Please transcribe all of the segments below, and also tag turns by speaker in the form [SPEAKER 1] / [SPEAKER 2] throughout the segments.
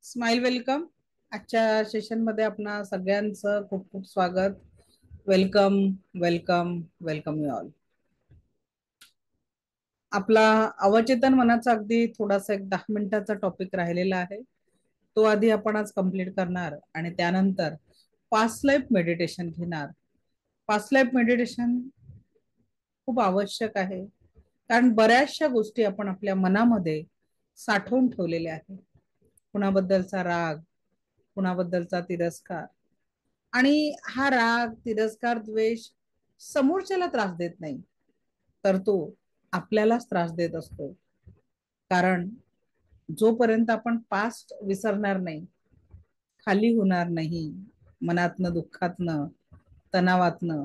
[SPEAKER 1] Smile welcome. आजच्या session मध्ये आपणा सगळ्यांचं खूप खूप स्वागत. Welcome, welcome, welcome you all. आपला अवचेतन मनाचा अगदी थोडासा एक 10 मिनिटाचा टॉपिक राहिलेला आहे. तो आधी आपण आज कंप्लीट करणार आणि त्यानंतर पास्ट लाईफ मेडिटेशन घेणार. पास्ट लाईफ मेडिटेशन खूप आवश्यक आहे, कारण बऱ्याचशा गोष्टी आपण आपल्या मनामध्ये साठवून ठेवलेल्या आहेत. कुणाबद्दलचा राग, कुणाबद्दलचा तिरस्कार, आणि हा राग, तिरस्कार, द्वेष समोरच्याला त्रास देत नाही, तर तो आपल्यालाच त्रास देत असतो. कारण जोपर्यंत आपण पास्ट विसरणार नाही, खाली होणार नाही मनातनं, दुःखातनं, तणावातनं,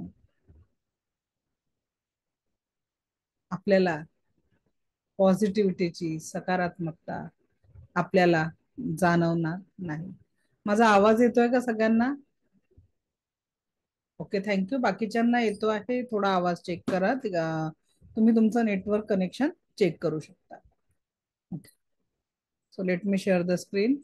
[SPEAKER 1] आपल्याला पॉझिटिव्हिटीची, सकारात्मकता आपल्याला जाणवणार नाही. माझा आवाज येतोय का सगळ्यांना? Okay, thank you. बाकीच्यांना येतो आहे थोडा आवाज, चेक करा. तुम्ही तुमचं नेटवर्क कनेक्शन चेक करू शकता. So let me share the screen.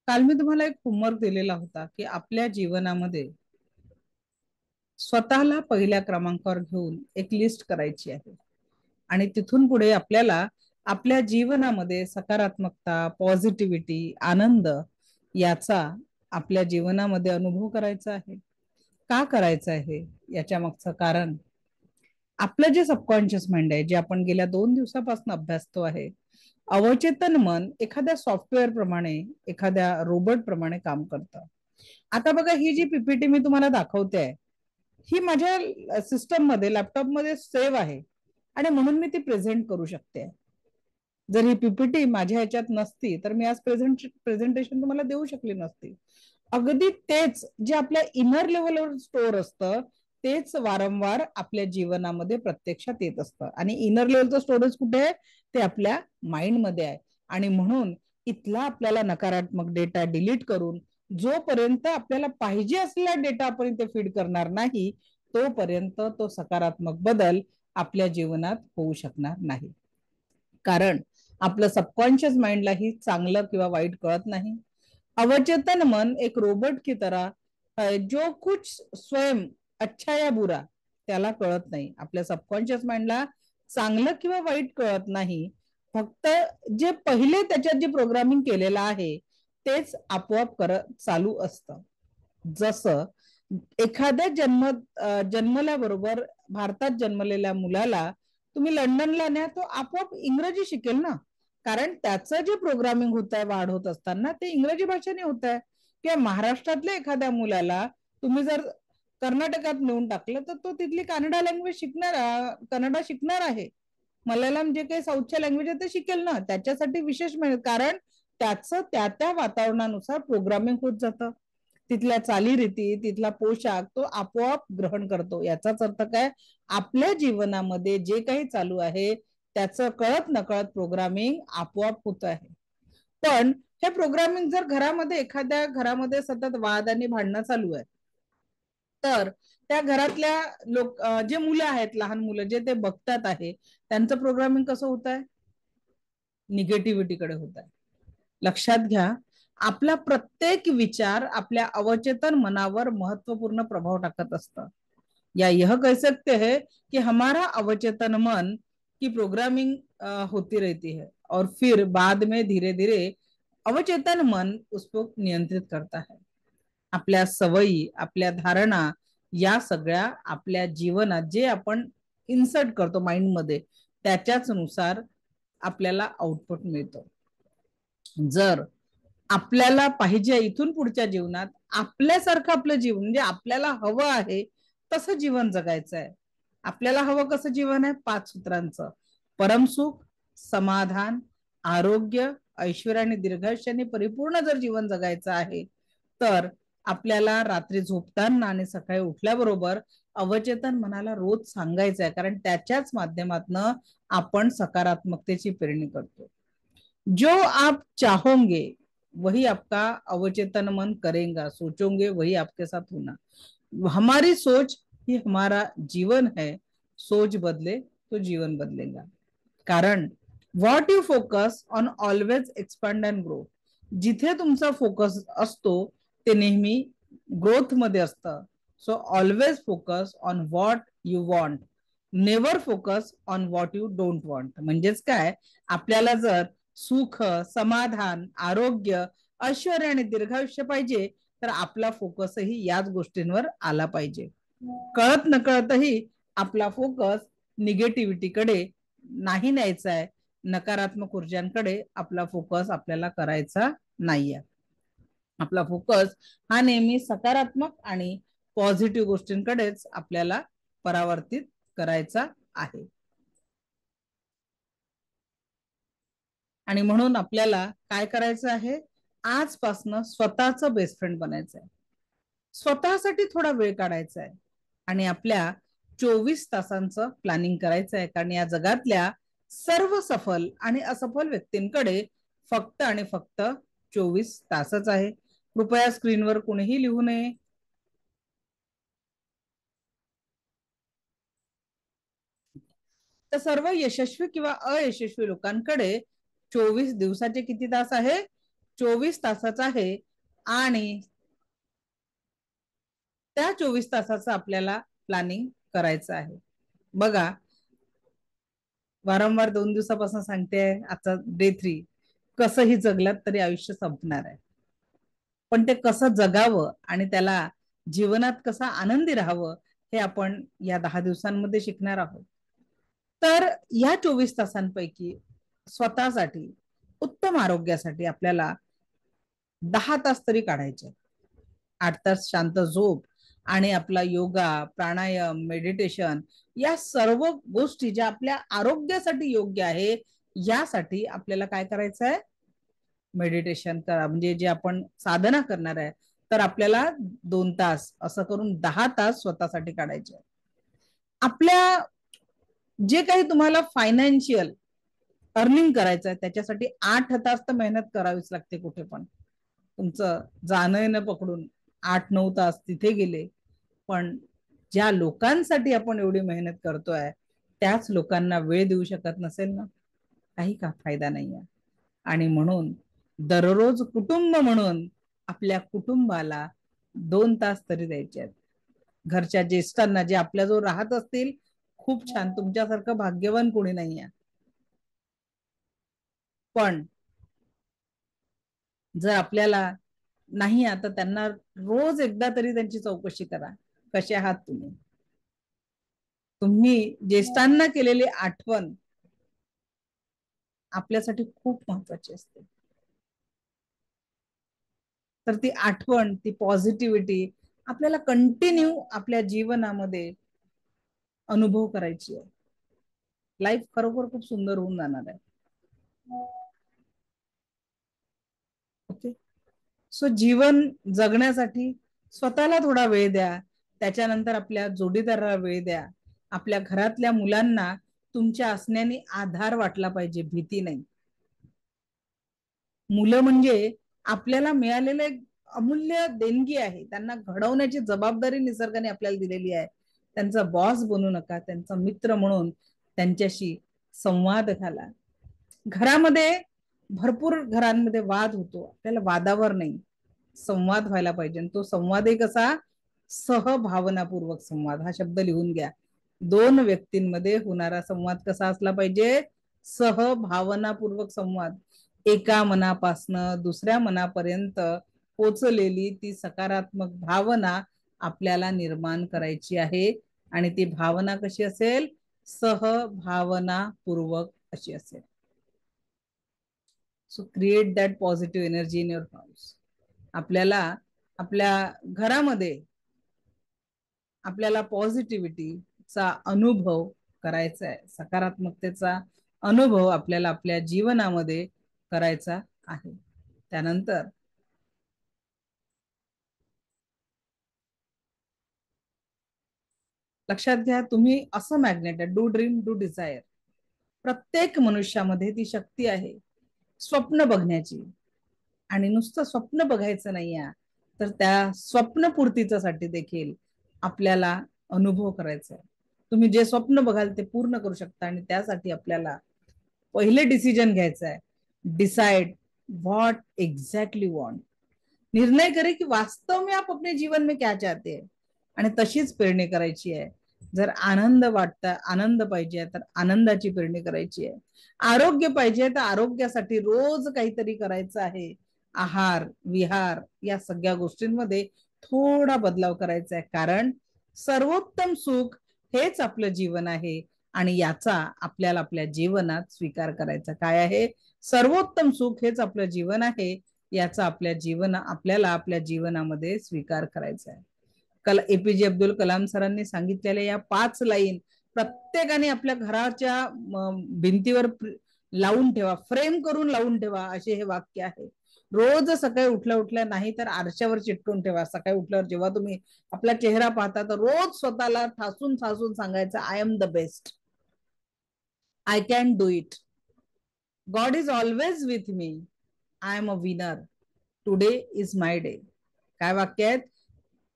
[SPEAKER 1] काल मी तुम्हाला एक होमवर्क दिलेला होता की आपल्या जीवनामध्ये स्वतःला पहिल्या क्रमांकावर घेऊन एक लिस्ट करायची आहे, आणि तिथून पुढे आपल्याला आपल्या जीवनामध्ये सकारात्मकता, पॉझिटिव्हिटी, आनंद याचा आपल्या जीवनामध्ये अनुभव करायचा आहे. का करायचं आहे याच्या मागचं कारण, आपलं जे सबकॉन्शियस माइंड आहे, जे आपण गेल्या 2 दिवसापासून अभ्यासतो आहे, अवचेतन मन एखाद्या सॉफ्टवेअर प्रमाणे, एखाद्या रोबोट प्रमाणे काम करतं. आता बघा, ही जी पीपीटी मी तुम्हाला दाखवते आहे, ही माझ्या सिस्टम मध्ये, लॅपटॉप मध्ये सेव्ह आहे, आणि म्हणून मी ती प्रेझेंट करू शकते. जर ही पीपीटी माझ्या ह्याच्यात नसती तर मी आज प्रेझेंटेशन तुम्हाला देऊ शकली नसती. अगदी तेच जे आपल्या इनर लेवलवर स्टोअर असतं, तेच वारंवार आपल्या जीवनामध्ये प्रत्यक्षात येत असतं. आणि इनर लेवलचं स्टोरेज कुठे आहे? ते आपल्या माइंड मध्ये आहे. आणि म्हणून इथला आपल्याला नकारात्मक डेटा डिलीट करून, जोपर्यंत आपल्याला पाहिजे असलेला डेटा आपण इथे फीड करणार नाही, तोपर्यंत तो सकारात्मक बदल आपल्या जीवनात होऊ शकणार नाही. कारण आपलं सबकॉन्शियस माइंडला ही चांगलं किंवा वाईट कळत नाही. अवचेतन मन एक रोबोट की तरह जो कुछ स्वयं अच्छा या बुरा त्याला कळत नाही. आपल्या सबकॉन्शियस माइंडला चांगलं किंवा वाईट कळत नाही. फक्त जे पहिले त्याच्यात जे प्रोग्रामिंग केलेलं आहे तेच आपोआप करत चालू असतं. जसं एखाद्या जन्मल्याबरोबर भारतात जन्मलेल्या मुलाला तुम्ही लंडनला न्या, तो आपोआप इंग्रजी शिकेल ना, कारण त्याचं जे प्रोग्रामिंग होत आहे वाढ होत असताना ते इंग्रजी भाषेने होत आहे. किंवा महाराष्ट्रातल्या एखाद्या मुलाला तुम्ही जर कर्नाटकात नेऊन टाकलं तर तो तिथली कन्नडा लँग्वेज शिकणार, कन्नडा शिकणार आहे. मल्याळम जे काही साऊथच्या लँग्वेज आहे ते शिकेल ना. त्याच्यासाठी विशेष मेहनत, कारण त्याचं त्या त्या वातावरणानुसार प्रोग्रामिंग होत जातं. तिथल्या चालीरीती, तिथला पोशाख तो आपोआप ग्रहण करतो. याचाच अर्थ काय? आपल्या जीवनामध्ये जे काही चालू आहे त्याचं कळत नकळत प्रोग्रामिंग आपोआप होत आहे. पण हे प्रोग्रामिंग जर घरामध्ये, एखाद्या घरामध्ये सतत वाद आणि भांडणं चालू आहे, तर त्या घरातल्या जे मुलं आहेत, लहान मुलं जे ते बघतात आहे, त्यांचं प्रोग्रामिंग कसं होत आहे? निगेटिव्हिटीकडे होत आहे. लक्षात घ्या, आपला प्रत्येक विचार आपल्या अवचेतन मनावर महत्वपूर्ण प्रभाव टाकत असतं. या यह कह सकते हैं कि हमारा अवचेतन मन की प्रोग्रामिंग होती रहती है, और फिर बाद में धीरे धीरे अवचेतन मन उसको नियंत्रित करता है. आपल्या सवयी, आपल्या धारणा, या सगळ्या आपल्या जीवनात जे आपण इन्सर्ट करतो माइंड मध्ये, त्याच्याच नुसार आपल्याला आउटपुट मिळतो. जर आपल्याला पाहिजे इथून पुढच्या जीवनात आपल्यासारखं आपलं जीवन, म्हणजे आपल्याला हवं आहे तसं जीवन जगायचं आहे. आपल्याला हवं कसं जीवन आहे? 5 सूत्रांचं: परमसुख, समाधान, आरोग्य, ऐश्वर्य आणि दीर्घायुष्याने परिपूर्ण जर जीवन जगायचं आहे, तर आपल्याला रात्री झोपताना आणि सकाळी उठल्याबरोबर अवचेतन मनाला रोज सांगायचं आहे, कारण त्याच्याच माध्यमातनं आपण सकारात्मकतेची पेरणी करतो. जो आप चाहोगे वही आपका अवचेतन मन करेगा, सोचोगे वही आपके साथ होना. हमारी सोच ही हमारा जीवन है, सोच बदले तो जीवन बदलेगा. कारण what you focus on always expand and grow. जिथे तुमचा फोकस असतो ते नेहमी ग्रोथ मध्ये असतं. So always focus on what you want, never focus on what you don't want. म्हणजेच काय, आपल्याला जर सुख, समाधान, आरोग्य, ऐश्वर्य आणि दीर्घायुष्य पाहिजे तर आपला फोकसही याच गोष्टींवर आला पाहिजे. कळत नकळतही आपला फोकस निगेटिव्हिटीकडे नाही न्यायचा आहे, नकारात्मक ऊर्जांकडे आपला फोकस आपल्याला करायचा नाहीये. आपला फोकस हा नेहमी सकारात्मक आणि पॉझिटिव्ह गोष्टींकडेच आपल्याला परावर्तित करायचा आहे. आणि म्हणून आपल्याला काय करायचं आहे, आजपासनं स्वतःचं बेस्ट फ्रेंड बनायचं आहे. स्वतःसाठी थोडा वेळ काढायचा आहे आणि आपल्या 24 तासांचं प्लॅनिंग करायचं आहे. कारण या जगातल्या सर्व सफल आणि असफल व्यक्तींकडे फक्त आणि फक्त 24 तासच आहे. कृपया स्क्रीनवर कोणीही लिहू नये. तर सर्व यशस्वी किंवा अयशस्वी लोकांकडे 24 दिवसाचे किती तास आहे, 24 तासाचा आहे. आणि त्या 24 तासाचं आपल्याला प्लॅनिंग करायचं आहे. बघा, वारंवार 2 दिवसापासून सांगते, आता डे 3. कसंही जगलात तरी आयुष्य संपणार आहे, पण ते कसं जगावं आणि त्याला जीवनात कसं आनंदी राहावं हे आपण या 10 दिवसांमध्ये शिकणार आहोत. तर या 24 तासांपैकी स्वतःसाठी, उत्तम आरोग्यासाठी आपल्याला 10 तास तरी काढायचे. 8 तास शांत झोप आणि आपला योगा, प्राणायाम, मेडिटेशन या सर्व गोष्टी ज्या आपल्या आरोग्यासाठी योग्य आहे, यासाठी आपल्याला काय करायचं आहे, मेडिटेशन करा. म्हणजे जे आपण साधना करणार आहे तर आपल्याला 2 तास असं करून 10 तास स्वतःसाठी काढायचे. आपल्या जे काही तुम्हाला फायनान्शियल अर्निंग करायचं आहे त्याच्यासाठी 8 तास तर मेहनत करावीच लागते. कुठे पण तुमचं जाणं येणं पकडून 8-9 तास तिथे गेले, पण ज्या लोकांसाठी आपण एवढी मेहनत करतोय त्याच लोकांना वेळ देऊ शकत नसेल ना, काही का फायदा नाही आहे. आणि म्हणून दररोज कुटुंब म्हणून आपल्या कुटुंबाला 2 तास तरी द्यायचे आहेत. घरच्या ज्येष्ठांना जे आपल्याजवळ राहत असतील, खूप छान, तुमच्यासारखं भाग्यवान कोणी नाही आहे. पण जर आपल्याला नाही आता, त्यांना रोज एकदा तरी त्यांची चौकशी करा, कसे आहात तुम्ही. तुम्ही ज्येष्ठांना केलेली आठवण आपल्यासाठी खूप महत्वाची असते. तर ती आठवण, ती पॉझिटिव्हिटी आपल्याला कंटिन्यू आपल्या जीवनामध्ये अनुभव करायची आहे. लाईफ खरोखर खूप सुंदर होऊन जाणार आहे. ओके, सो जीवन जगण्यासाठी स्वतःला थोडा वेळ द्या, त्याच्यानंतर आपल्या जोडीदाराला वेळ द्या. आपल्या घरातल्या मुलांना तुमच्या असण्याने आधार वाटला पाहिजे, भीती नाही. मुलं म्हणजे आपल्याला मिळालेलं एक अमूल्य देणगी आहे. त्यांना घडवण्याची जबाबदारी निसर्गाने आपल्याला दिलेली आहे. त्यांचा बॉस बनू नका, त्यांचा मित्र म्हणून त्यांच्याशी संवाद घाला. घरामध्ये भरपूर घरांमध्ये वाद होतो, आपल्याला वादावर नाही, संवाद व्हायला पाहिजे. तो संवाद एक असा सहभावनापूर्वक संवाद, हा शब्द लिहून घ्या. 2 व्यक्तींमध्ये होणारा संवाद कसा असला पाहिजे, सहभावनापूर्वक संवाद. एका मनापासनं दुसऱ्या मनापर्यंत पोचलेली ती सकारात्मक भावना आपल्याला निर्माण करायची आहे. आणि ती भावना कशी असेल, सहभावनापूर्वक अशी असेल. So create that positive energy in your house. आपल्याला आपल्या घरामध्ये आपल्याला पॉझिटिव्हिटीचा अनुभव करायचा आहे, सकारात्मकतेचा अनुभव आपल्याला आपल्या जीवनामध्ये करायचा आहे. त्यानंतर लक्षात घ्या, तुम्ही असं मॅग्नेट आहे, डू ड्रीम डू डिझायर. प्रत्येक मनुष्यामध्ये ती शक्ती आहे स्वप्न बघण्याची. आणि नुसतं स्वप्न बघायचं नाही आहे, तर त्या स्वप्नपूर्तीसाठी देखील आपल्याला अनुभव करायचा आहे. तुम्ही जे स्वप्न बघाल ते पूर्ण करू शकता, आणि त्यासाठी आपल्याला पहिले डिसिजन घ्यायचा आहे. Decide what exactly want. निर्णय करे की वास्तव में आप अपने जीवन में क्या चाहते हैं, आणि तशीच पेरणी करायची आहे. जर आनंद वाटता, आनंद पाहिजे तर आनंदाची पेरणी करायची आहे. आरोग्य पाहिजे तर आरोग्यासाठी रोज काहीतरी करायचं आहे. आहार विहार या सगळ्या गोष्टींमध्ये थोडा बदलाव करायचा आहे, कारण सर्वोत्तम सुख हेच आपलं जीवन आहे. आणि याचा आपल्याला आपल्या जीवनात स्वीकार करायचा. काय आहे? सर्वोत्तम सुख हेच आपलं जीवन आहे, याचा आपल्याला आपल्या जीवनामध्ये स्वीकार करायचा आहे. एपीजे अब्दुल कलाम सरांनी सांगितलेल्या या 5 लाईन प्रत्येकाने आपल्या घराच्या भिंतीवर लावून ठेवा, फ्रेम करून लावून ठेवा. असे हे वाक्य आहे. रोज सकाळी उठल्या नाही तर आरशावर चिटकून ठेवा. सकाळी उठल्यावर जेव्हा तुम्ही आपला चेहरा पाहता तर रोज स्वतःला ठासून ठासून सांगायचं, I am the best, I can do it, God is always with me, I am a winner, today is my day. काय वाक्य आहेत?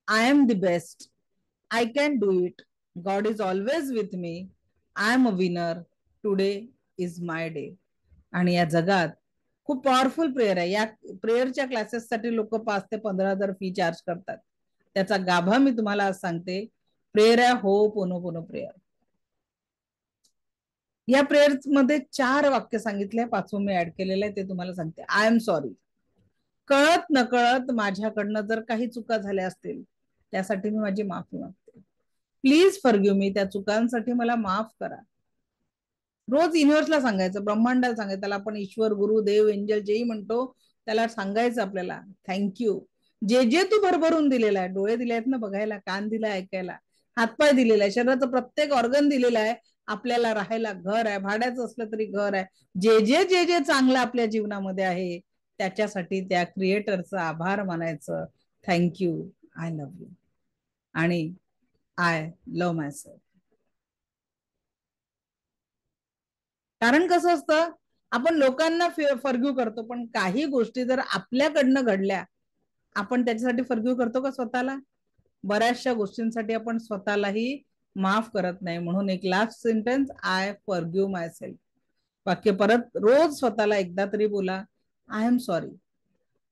[SPEAKER 1] I am the best, I can do it, God is always with me, I am a winner, today is my day. आणि या जगात खूप powerful prayer आहे. या प्रेयरच्या क्लासेससाठी लोक 5 ते 15,000 फी चार्ज करतात. त्याचा गाभा मी तुम्हाला आज सांगते. प्रेयर आहे होपोनोपोनो प्रेयर. या प्रेयर मध्ये 4 वाक्य सांगितले, 5वं मी ऍड केलेलं आहे, ते तुम्हाला सांगते. I am sorry. कळत नकळत माझ्याकडनं जर काही चुका झाल्या असतील त्यासाठी मी माझी माफी मागते. प्लीज फॉरगिव्ह मी, त्या चुकांसाठी मला माफ करा. रोज युनिव्हर्सला सांगायचं, ब्रह्मांडाला सांगायचं. त्याला आपण ईश्वर, गुरु, देव, एंजल जेही म्हणतो, त्याला सांगायचं आपल्याला थँक्यू. जे जे तू भरभरून दिलेला आहे, डोळे दिले आहेत ना बघायला, कान दिला ऐकायला, हातपाय दिलेला आहे, शरीराचं प्रत्येक ऑर्गन दिलेलं आहे, आपल्याला राहायला घर आहे, भाड्याचं असलं तरी घर आहे. जे चांगलं आपल्या जीवनामध्ये आहे त्याच्यासाठी त्या क्रिएटरचा आभार मानायचं. थँक्यू, आय लव्ह यू, आणि आय लव्ह माय सेल्फ. कारण कसं असतं, आपण लोकांना फॉरगिव्ह करतो, पण काही गोष्टी जर आपल्याकडनं घडल्या, आपण त्याच्यासाठी फॉरगिव्ह करतो का स्वतःला? बऱ्याचशा गोष्टींसाठी आपण स्वतःलाही माफ करत नाही. म्हणून एक last sentence, I forgive my self. वाक्य परत रोज स्वतःला एकदा तरी बोला, I am sorry,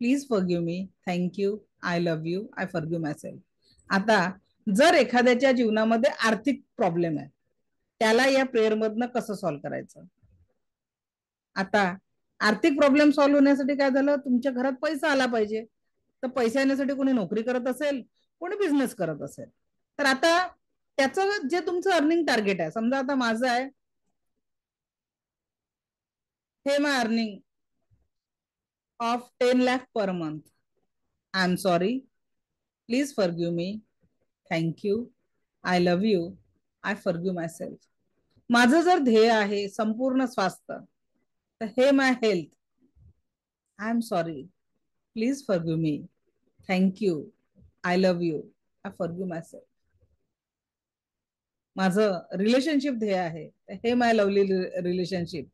[SPEAKER 1] please forgive me, thank you, I love you, I forgive my self. आता जर एखाद्याच्या जीवनामध्ये आर्थिक प्रॉब्लेम आहे, त्याला या प्रेयर मधनं कसं सॉल्व्ह करायचं? आता आर्थिक प्रॉब्लेम सॉल्व्ह होण्यासाठी काय झालं, तुमच्या घरात पैसा आला पाहिजे. तर पैसा येण्यासाठी कोणी नोकरी करत असेल, कोणी बिझनेस करत असेल. तर आता त्याचं जे तुमचं अर्निंग टार्गेट आहे, समजा आता माझं आहे, हे my earning of 10 lakh per month. I am sorry, please forgive me, thank you, I love you, I forgive myself. माझं जर ध्येय आहे संपूर्ण स्वास्थ्य, तर हे my health, I am sorry, please forgive me, thank you, I love you, I forgive myself. माझं relationship ध्येय आहे, हे my lovely relationship,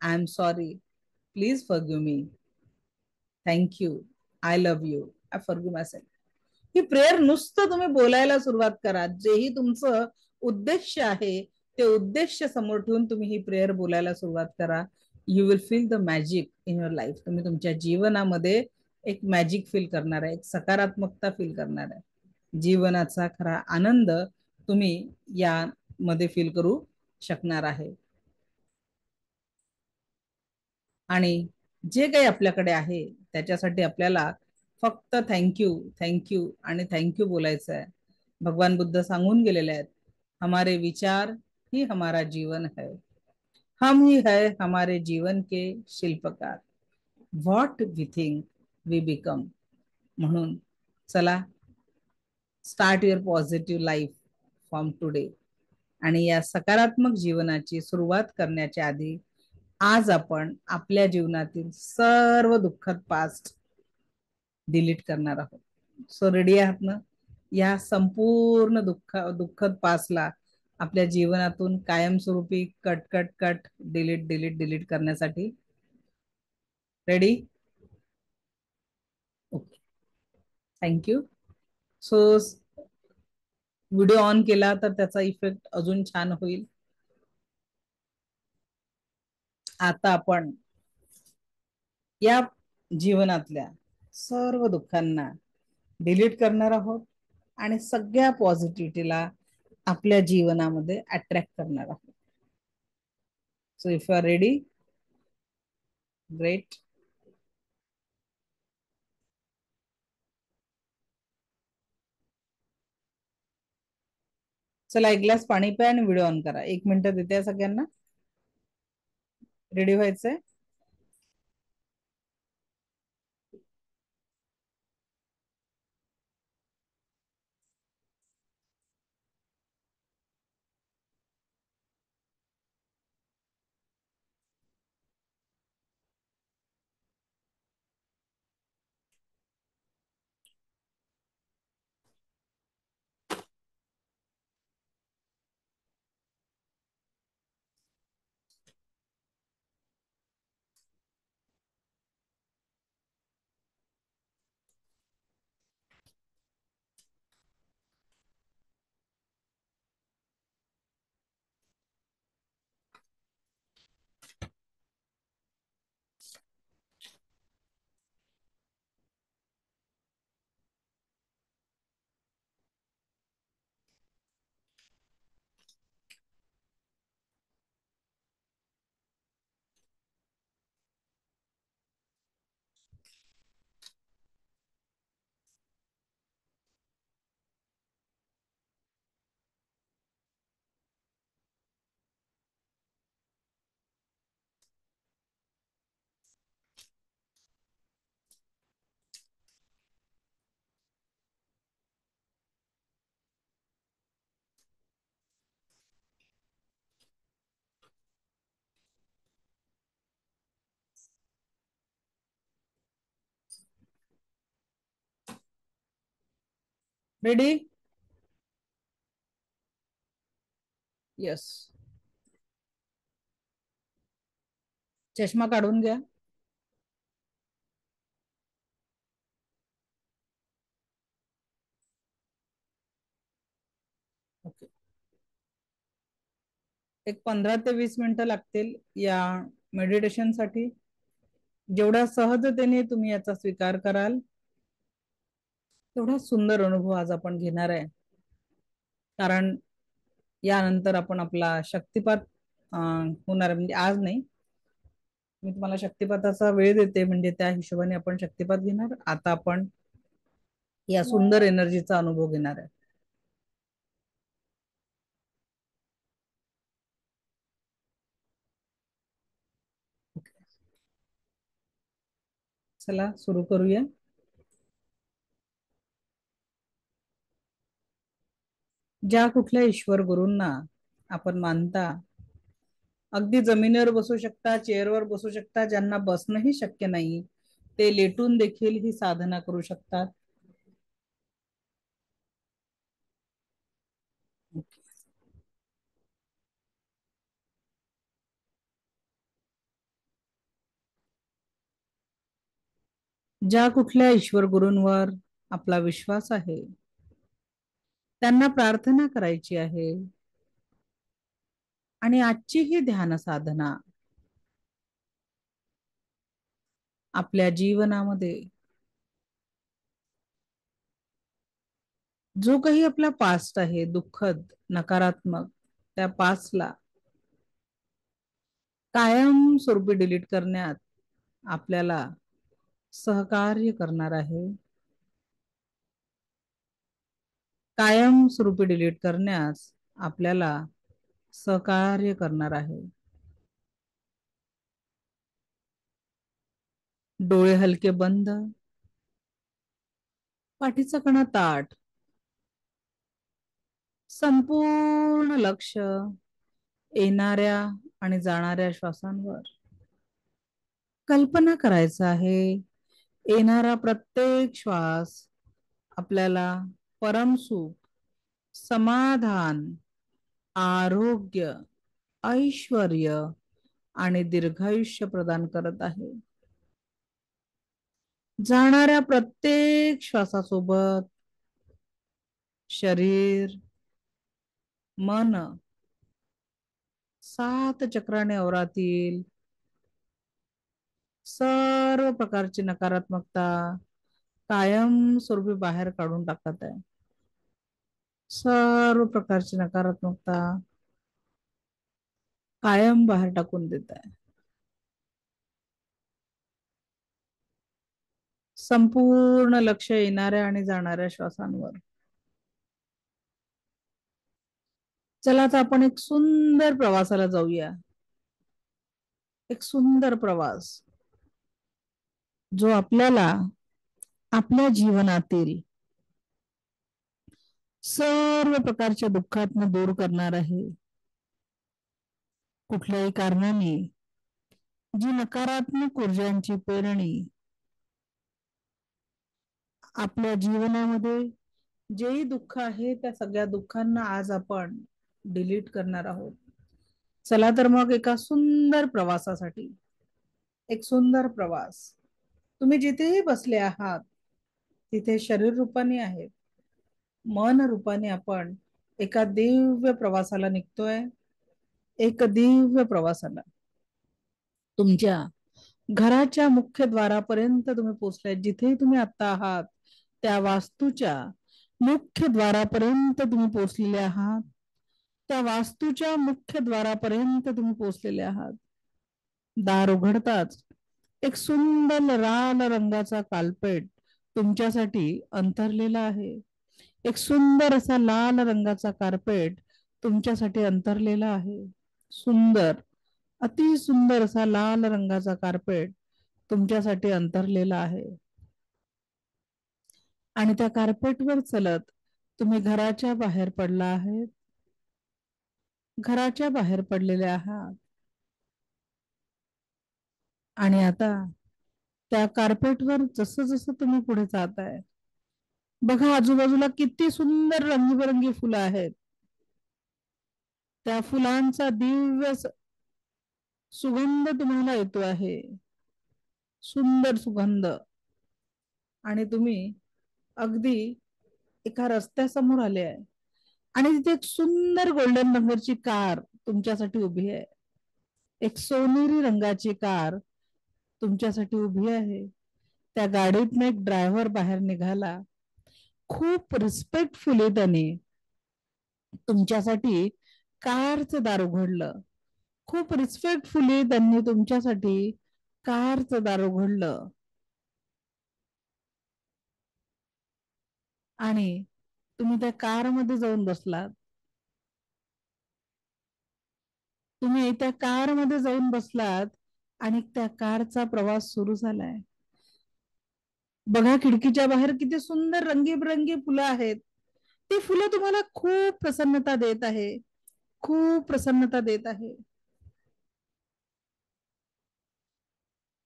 [SPEAKER 1] I am sorry, please forgive me, thank you, I love you, I forgive my self. He prayer नुसतं तुम्ही बोलायला सुरुवात करा. जेही तुमचं उद्देश आहे ते उद्देश समोर ठेवून तुम्ही ही प्रेयर बोलायला सुरुवात करा. You will feel the magic in your life. तुम्ही तुमच्या जीवनामध्ये एक मॅजिक फील करणार आहे, एक सकारात्मकता फील करणार आहे. जीवनाचा खरा आनंद तुम्ही यामध्ये फील करू शकणार आहे. आणि जे काही आपल्याकडे आहे त्याच्यासाठी आपल्याला फक्त थँक्यू, थँक्यू आणि थँक्यू बोलायचं आहे. भगवान बुद्ध सांगून गेलेले आहेत, हमारे विचार ही हमारा जीवन है, हम ही है हमारे जीवन के शिल्पकार, what we think we become. म्हणून चला, start your positive life from today. आणि या सकारात्मक जीवनाची सुरुवात करण्याच्या आधी आज आपण आपल्या जीवनातील सर्व दुःखद पास्ट डिलीट करणार आहोत. सो रेडी आहात ना? या संपूर्ण दुःखद पासला आपल्या जीवनातून कायमस्वरूपी cut cut cut delete delete delete करण्यासाठी ready. Okay, thank you. So video on केला तर त्याचा इफेक्ट अजून छान होईल. आता आपण या जीवनातल्या सर्व दुःखांना डिलीट करणार आहोत आणि सगळ्या पॉझिटिव्हिटीला आपल्या जीवनामध्ये अट्रॅक्ट करणार आहोत. So if you are ready, great. चला, एक ग्लास पाणी प्या आणि व्हिडिओ ऑन करा. 1 मिनिट देते सगळ्यांना. रेडी व्हायचंय. रेडी. यस. चष्मा काढून घ्या. ओके. एक 15 ते 20 मिनिटं लागतील या मेडिटेशन साठी. जेवढ्या सहजतेने तुम्ही याचा स्वीकार कराल तेवढा सुंदर अनुभव आज आपण घेणार आहे. कारण यानंतर आपण आपला शक्तिपात होणार, म्हणजे आज नाही, मी तुम्हाला शक्तिपाताचा वेळ देते, म्हणजे त्या हिशोबाने आपण शक्तिपात घेणार. आता आपण या सुंदर एनर्जीचा अनुभव घेणार आहे. चला सुरू करूया. ज्या कुठल्या ईश्वर गुरूंना आपण मानता, अगदी जमिनीवर बसू शकता, चेअरवर बसू शकता, ज्यांना बसणंही शक्य नाही ते लेटून देखील ही साधना करू शकतात. ज्या कुठल्या ईश्वर गुरूंवर आपला विश्वास आहे त्यांना प्रार्थना करायची आहे आणि आजची ही ध्यान साधना आपल्या जीवनामध्ये जो काही आपला पास्ट आहे दुःखद नकारात्मक, त्या पास्टला कायम स्वरूपी डिलीट करण्यात आपल्याला सहकार्य करणार आहे. कायम स्वरूपी डिलीट करण्यास आपल्याला सहकार्य करणार आहे. डोळे हलके बंद, पाठीचा कणा ताठ, संपूर्ण लक्ष येणाऱ्या आणि जाणाऱ्या श्वासांवर. कल्पना करायचं आहे येणारा प्रत्येक श्वास आपल्याला परमसुख, समाधान, आरोग्य, ऐश्वर्य आणि दीर्घायुष्य प्रदान करत आहे. जाणाऱ्या प्रत्येक श्वासासोबत शरीर, मन 7 चक्राने अवरातील सर्व प्रकारची नकारात्मकता कायमस्वरूपी बाहेर काढून टाकत आहे. सर्व प्रकारची नकारात्मकता कायम बाहेर टाकून देत आहे. संपूर्ण लक्ष येणाऱ्या आणि जाणाऱ्या श्वासांवर. चला आता आपण एक सुंदर प्रवासाला जाऊया. एक सुंदर प्रवास जो आपल्याला आपल्या जीवनातील सर्व प्रकारच्या दुःखातनं दूर करणार आहे. कुठल्याही कारणाने जी नकारात्मक ऊर्जांची पेरणी आपल्या जीवनामध्ये जेही दुःख आहे त्या सगळ्या दुःखांना आज आपण डिलीट करणार आहोत. चला तर मग एका सुंदर प्रवासासाठी एक सुंदर प्रवास. तुम्ही जिथेही बसले आहात तिथे शरीर रूपाने आहेत, मन रूपाने आपण एका दिव्य प्रवासाला निघतोय. एक दिव्य प्रवासाला तुमच्या घराच्या मुख्य द्वारापर्यंत तुम्ही पोहोचलाय. जिथे तुम्ही आता आहात त्या वास्तूच्या मुख्य द्वारापर्यंत तुम्ही पोहोचलेले आहात. त्या वास्तूच्या मुख्य द्वारापर्यंत तुम्ही पोहोचलेले आहात. दार उघडताच एक सुंदर लाल रंगाचा कालपेट तुमच्यासाठी अंतरलेला आहे. एक सुंदर असा लाल रंगाचा कार्पेट तुमच्यासाठी अंतरलेला आहे. सुंदर, अति सुंदर असा लाल रंगाचा कार्पेट तुमच्यासाठी अंतरलेला आहे. आणि त्या कार्पेटवर चलत तुम्ही घराच्या बाहेर पडला आहेत. घराच्या बाहेर पडलेले आहात आणि आता त्या कार्पेटवर जसं जसं तुम्ही पुढे जाताय बघा आजूबाजूला किती सुंदर रंगीबेरंगी फुलं आहेत. त्या फुलांचा दिव्य सुगंध तुम्हाला येतो आहे. सुंदर सुगंध. आणि तुम्ही अगदी एका रस्त्यासमोर आले आहे आणि तिथे एक सुंदर गोल्डन रंगाची कार तुमच्यासाठी उभी आहे. एक सोनेरी रंगाची कार तुमच्यासाठी उभी आहे. त्या गाडीतनं एक ड्रायव्हर बाहेर निघाला. खूप रिस्पेक्टफुली त्याने तुमच्यासाठी कारचं दार उघडलं. खूप रिस्पेक्टफुली त्यांनी तुमच्यासाठी कारचं दार उघडलं आणि तुम्ही त्या कारमध्ये जाऊन बसलात. तुम्ही त्या कारमध्ये जाऊन बसलात आणि त्या कारचा प्रवास सुरू झालाय. बघा खिडकीच्या बाहेर किती सुंदर रंगीबेरंगी फुलं आहेत. ती फुलं तुम्हाला खूप प्रसन्नता देत आहे. खूप प्रसन्नता देत आहे.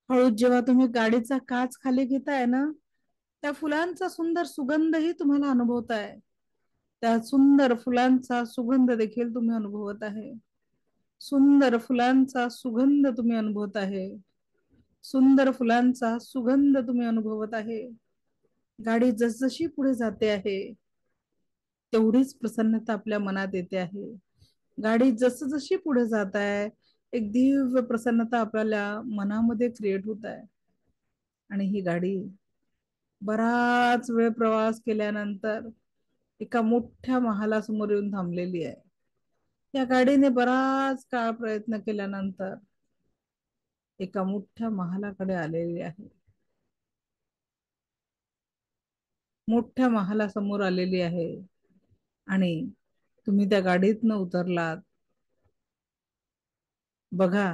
[SPEAKER 1] हळूच जेव्हा तुम्ही गाडीचा काच खाली घेताय ना त्या फुलांचा सुंदर सुगंधही तुम्हाला अनुभवताय. त्या सुंदर फुलांचा सुगंध देखील तुम्ही अनुभवत आहे. सुंदर फुलांचा सुगंध तुम्ही अनुभवत आहे. सुंदर फुलांचा सुगंध तुम्ही अनुभवत आहे. गाडी जसजशी पुढे जाते आहे तेवढीच प्रसन्नता आपल्या मनात येते आहे. गाडी जसजशी पुढे जात आहे एक दिव्य प्रसन्नता आपल्याला मनामध्ये क्रिएट होत आहे. आणि ही गाडी बराच वेळ प्रवास केल्यानंतर एका मोठ्या महालासमोर येऊन थांबलेली आहे. या गाडीने बराच काळ प्रयत्न केल्यानंतर एका मोठ्या महालाकडे आलेली आहे. मोठ्या महालासमोर आलेली आहे आणि तुम्ही त्या गाडीतनं उतरलात. बघा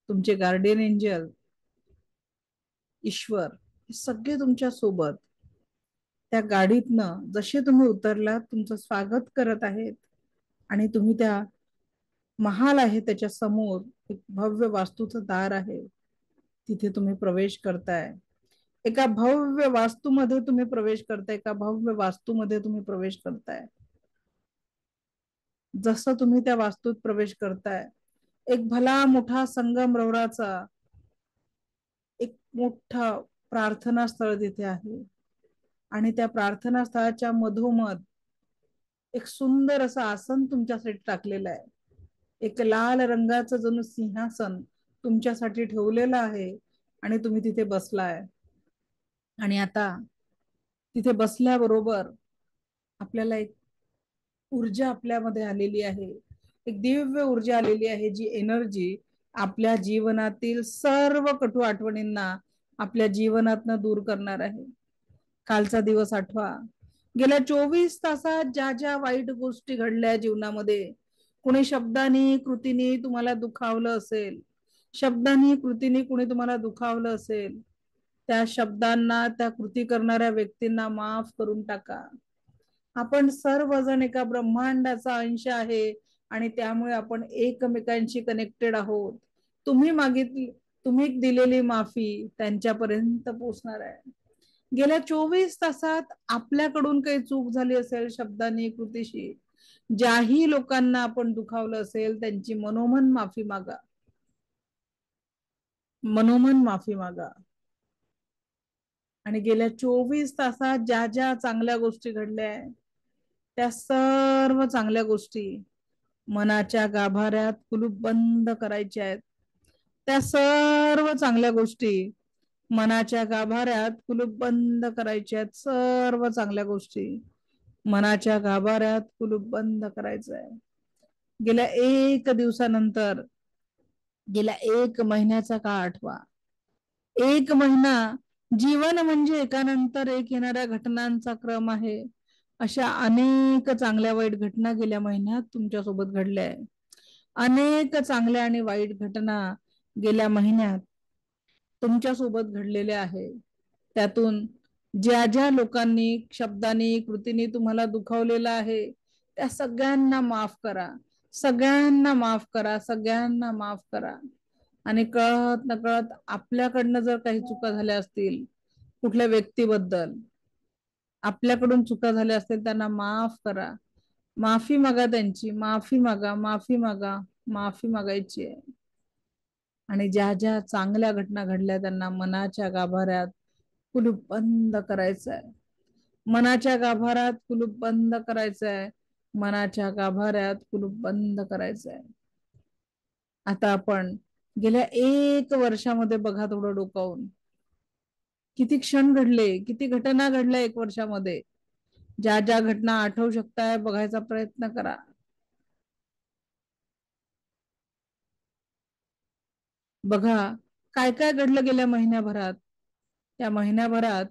[SPEAKER 1] तुमचे गार्डियन एंजल ईश्वर हे सगळे तुमच्या सोबत त्या गाडीतनं जसे तुम्ही उतरलात तुमचं स्वागत करत आहेत. आणि तुम्ही त्या महाल आहे त्याच्या समोर एक भव्य वास्तूचं दार आहे. तिथे तुम्ही प्रवेश करताय. एका भव्य वास्तूमध्ये तुम्ही प्रवेश करताय, एका भव्य वास्तूमध्ये तुम्ही प्रवेश करताय. जसं तुम्ही त्या वास्तूत प्रवेश करताय, एक भला मोठा संगमरवराचा एक मोठा प्रार्थना स्थळ तिथे आहे. आणि त्या प्रार्थना स्थळाच्या मधोमध एक सुंदर असं आसन तुमच्यासाठी टाकलेलं आहे. एक लाल रंगाचं जणू सिंहासन तुमच्यासाठी ठेवलेलं आहे आणि तुम्ही तिथे बसलाय. आणि आता तिथे बसल्याबरोबर आपल्याला एक ऊर्जा आपल्यामध्ये आलेली आहे, एक दिव्य ऊर्जा आलेली आहे, जी एनर्जी आपल्या जीवनातील सर्व कटू आठवणींना आपल्या जीवनातनं दूर करणार आहे. कालचा दिवस आठवा. गेल्या 24 तासात ज्या ज्या वाईट गोष्टी घडल्या जीवनामध्ये, कुणी शब्दानी कृतीने तुम्हाला दुखावलं असेल, शब्दानी कृतीने कुणी तुम्हाला दुखावलं असेल, त्या शब्दांना, त्या कृती करणाऱ्या व्यक्तींना माफ करून टाका. आपण सर्वजण एका ब्रह्मांडाचा अंश आहे आणि त्यामुळे आपण एकमेकांशी कनेक्टेड आहोत. तुम्ही दिलेली माफी त्यांच्यापर्यंत पोहोचणार आहे. गेल्या 24 तासात आपल्याकडून काही चूक झाली असेल शब्दांनी, कृतीशी, ज्याही लोकांना आपण दुखावलं असेल, त्यांची मनोमन माफी मागा. मनोमन माफी मागा. आणि गेल्या 24 तासात ज्या ज्या चांगल्या गोष्टी घडल्या, त्या सर्व चांगल्या गोष्टी मनाच्या गाभाऱ्यात कुलूप बंद करायच्या आहेत. त्या सर्व चांगल्या गोष्टी मनाच्या गाभाऱ्यात कुलूप बंद करायच्या आहेत. सर्व चांगल्या गोष्टी मनाच्या गाभाऱ्यात कुलूप बंद करायचं आहे. गेल्या 1 दिवसानंतर, गेल्या 1 महिन्याचा काळ आठवा. 1 महिना जीवन म्हणजे एकानंतर एक येणाऱ्या घटनांचा क्रम आहे. अशा अनेक चांगल्या वाईट घटना गेल्या महिन्यात तुमच्यासोबत घडल्या आहे. अनेक चांगल्या आणि वाईट घटना गेल्या महिन्यात तुमच्यासोबत घडलेल्या आहे. त्यातून ज्या ज्या लोकांनी शब्दांनी, कृतीने तुम्हाला दुखावलेलं आहे, त्या सगळ्यांना माफ करा. सगळ्यांना माफ करा. सगळ्यांना माफ करा. आणि कळत नकळत आपल्याकडनं जर काही चुका झाल्या असतील, कुठल्या व्यक्तीबद्दल आपल्याकडून चुका झाल्या असतील, त्यांना माफ करा. माफी मागा, त्यांची माफी मागा. माफी मागा. माफी मागायची आहे. आणि ज्या ज्या चांगल्या घटना घडल्या त्यांना मनाच्या गाभाऱ्यात कुलूप बंद करायचं आहे. मनाच्या गाभाऱ्यात कुलूप बंद करायचं आहे. मनाच्या गाभाऱ्यात कुलूप बंद करायचं आहे. आता आपण गेल्या 1 वर्षामध्ये बघा, थोडं डोकावून, किती क्षण घडले, किती घटना घडल्या 1 वर्षामध्ये. ज्या ज्या घटना आठवू शकताय बघायचा प्रयत्न करा. बघा काय काय घडलं गेल्या महिन्याभरात. त्या महिन्याभरात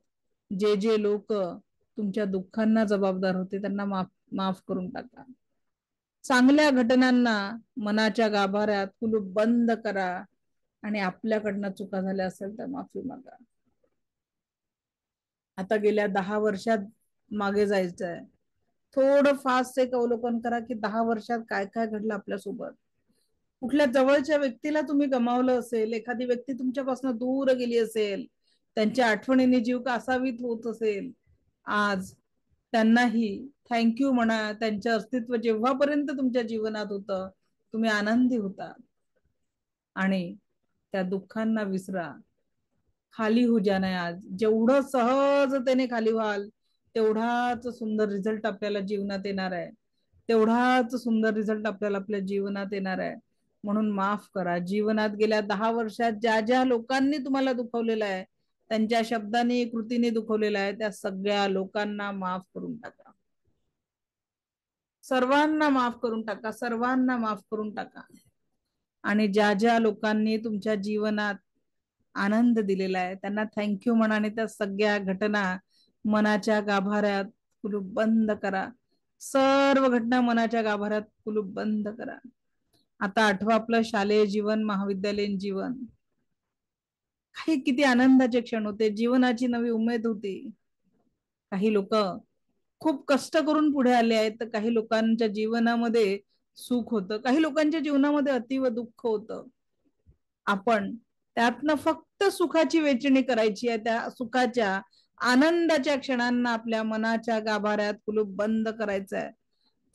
[SPEAKER 1] जे जे लोक तुमच्या दुःखांना जबाबदार होते त्यांना माफ माफ करून टाका. चांगल्या घटनांना मनाच्या गाभाऱ्यात कुलूप बंद करा आणि आपल्याकडनं चुका झाल्या असेल तर माफी मागा. आता गेल्या 10 वर्षात मागे जायचंय. थोडं फास्ट एक अवलोकन करा की 10 वर्षात काय काय घडलं आपल्यासोबत. कुठल्या जवळच्या व्यक्तीला तुम्ही गमावलं असेल, एखादी व्यक्ती तुमच्यापासून दूर गेली असेल, त्यांच्या आठवणीने जीव कासावीत होत असेल, आज त्यांनाही थँक्यू म्हणा. त्यांचं अस्तित्व जेव्हापर्यंत तुमच्या जीवनात होतं, तुम्ही आनंदी होता. आणि त्या दुःखांना विसरा. खाली हो जाना आज. जेवढं सहजतेने खाली व्हाल, तेवढाच सुंदर रिझल्ट आपल्याला जीवनात येणार आहे. तेवढाच सुंदर रिझल्ट आपल्याला आपल्या जीवनात येणार आहे. म्हणून माफ करा. जीवनात गेल्या 10 वर्षात ज्या ज्या लोकांनी तुम्हाला दुखवलेलं आहे, त्यांच्या शब्दांनी, कृतीने दुखवलेलं आहे, त्या सगळ्या लोकांना माफ करून टाका. सर्वांना माफ करून टाका. सर्वांना माफ करून टाका. आणि ज्या ज्या लोकांनी तुमच्या जीवनात आनंद दिलेला आहे त्यांना थँक्यू म्हणा. आणि त्या सगळ्या घटना मनाच्या गाभाऱ्यात कुलूप बंद करा. सर्व घटना मनाच्या गाभाऱ्यात कुलूप बंद करा. आता आठवा आपलं शालेय जीवन, महाविद्यालयीन जीवन. काही किती आनंदाचे क्षण होते. जीवनाची नवी उमेद होती. काही लोक खूप कष्ट करून पुढे आले आहेत, तर काही लोकांच्या जीवनामध्ये सुख होतं. काही लोकांच्या जीवनामध्ये अतीव दुःख होतं. आपण त्यातनं फक्त सुखाची वेचणी करायची आहे. त्या सुखाच्या आनंदाच्या क्षणांना आपल्या मनाच्या गाभाऱ्यात कुलूप बंद करायचं आहे.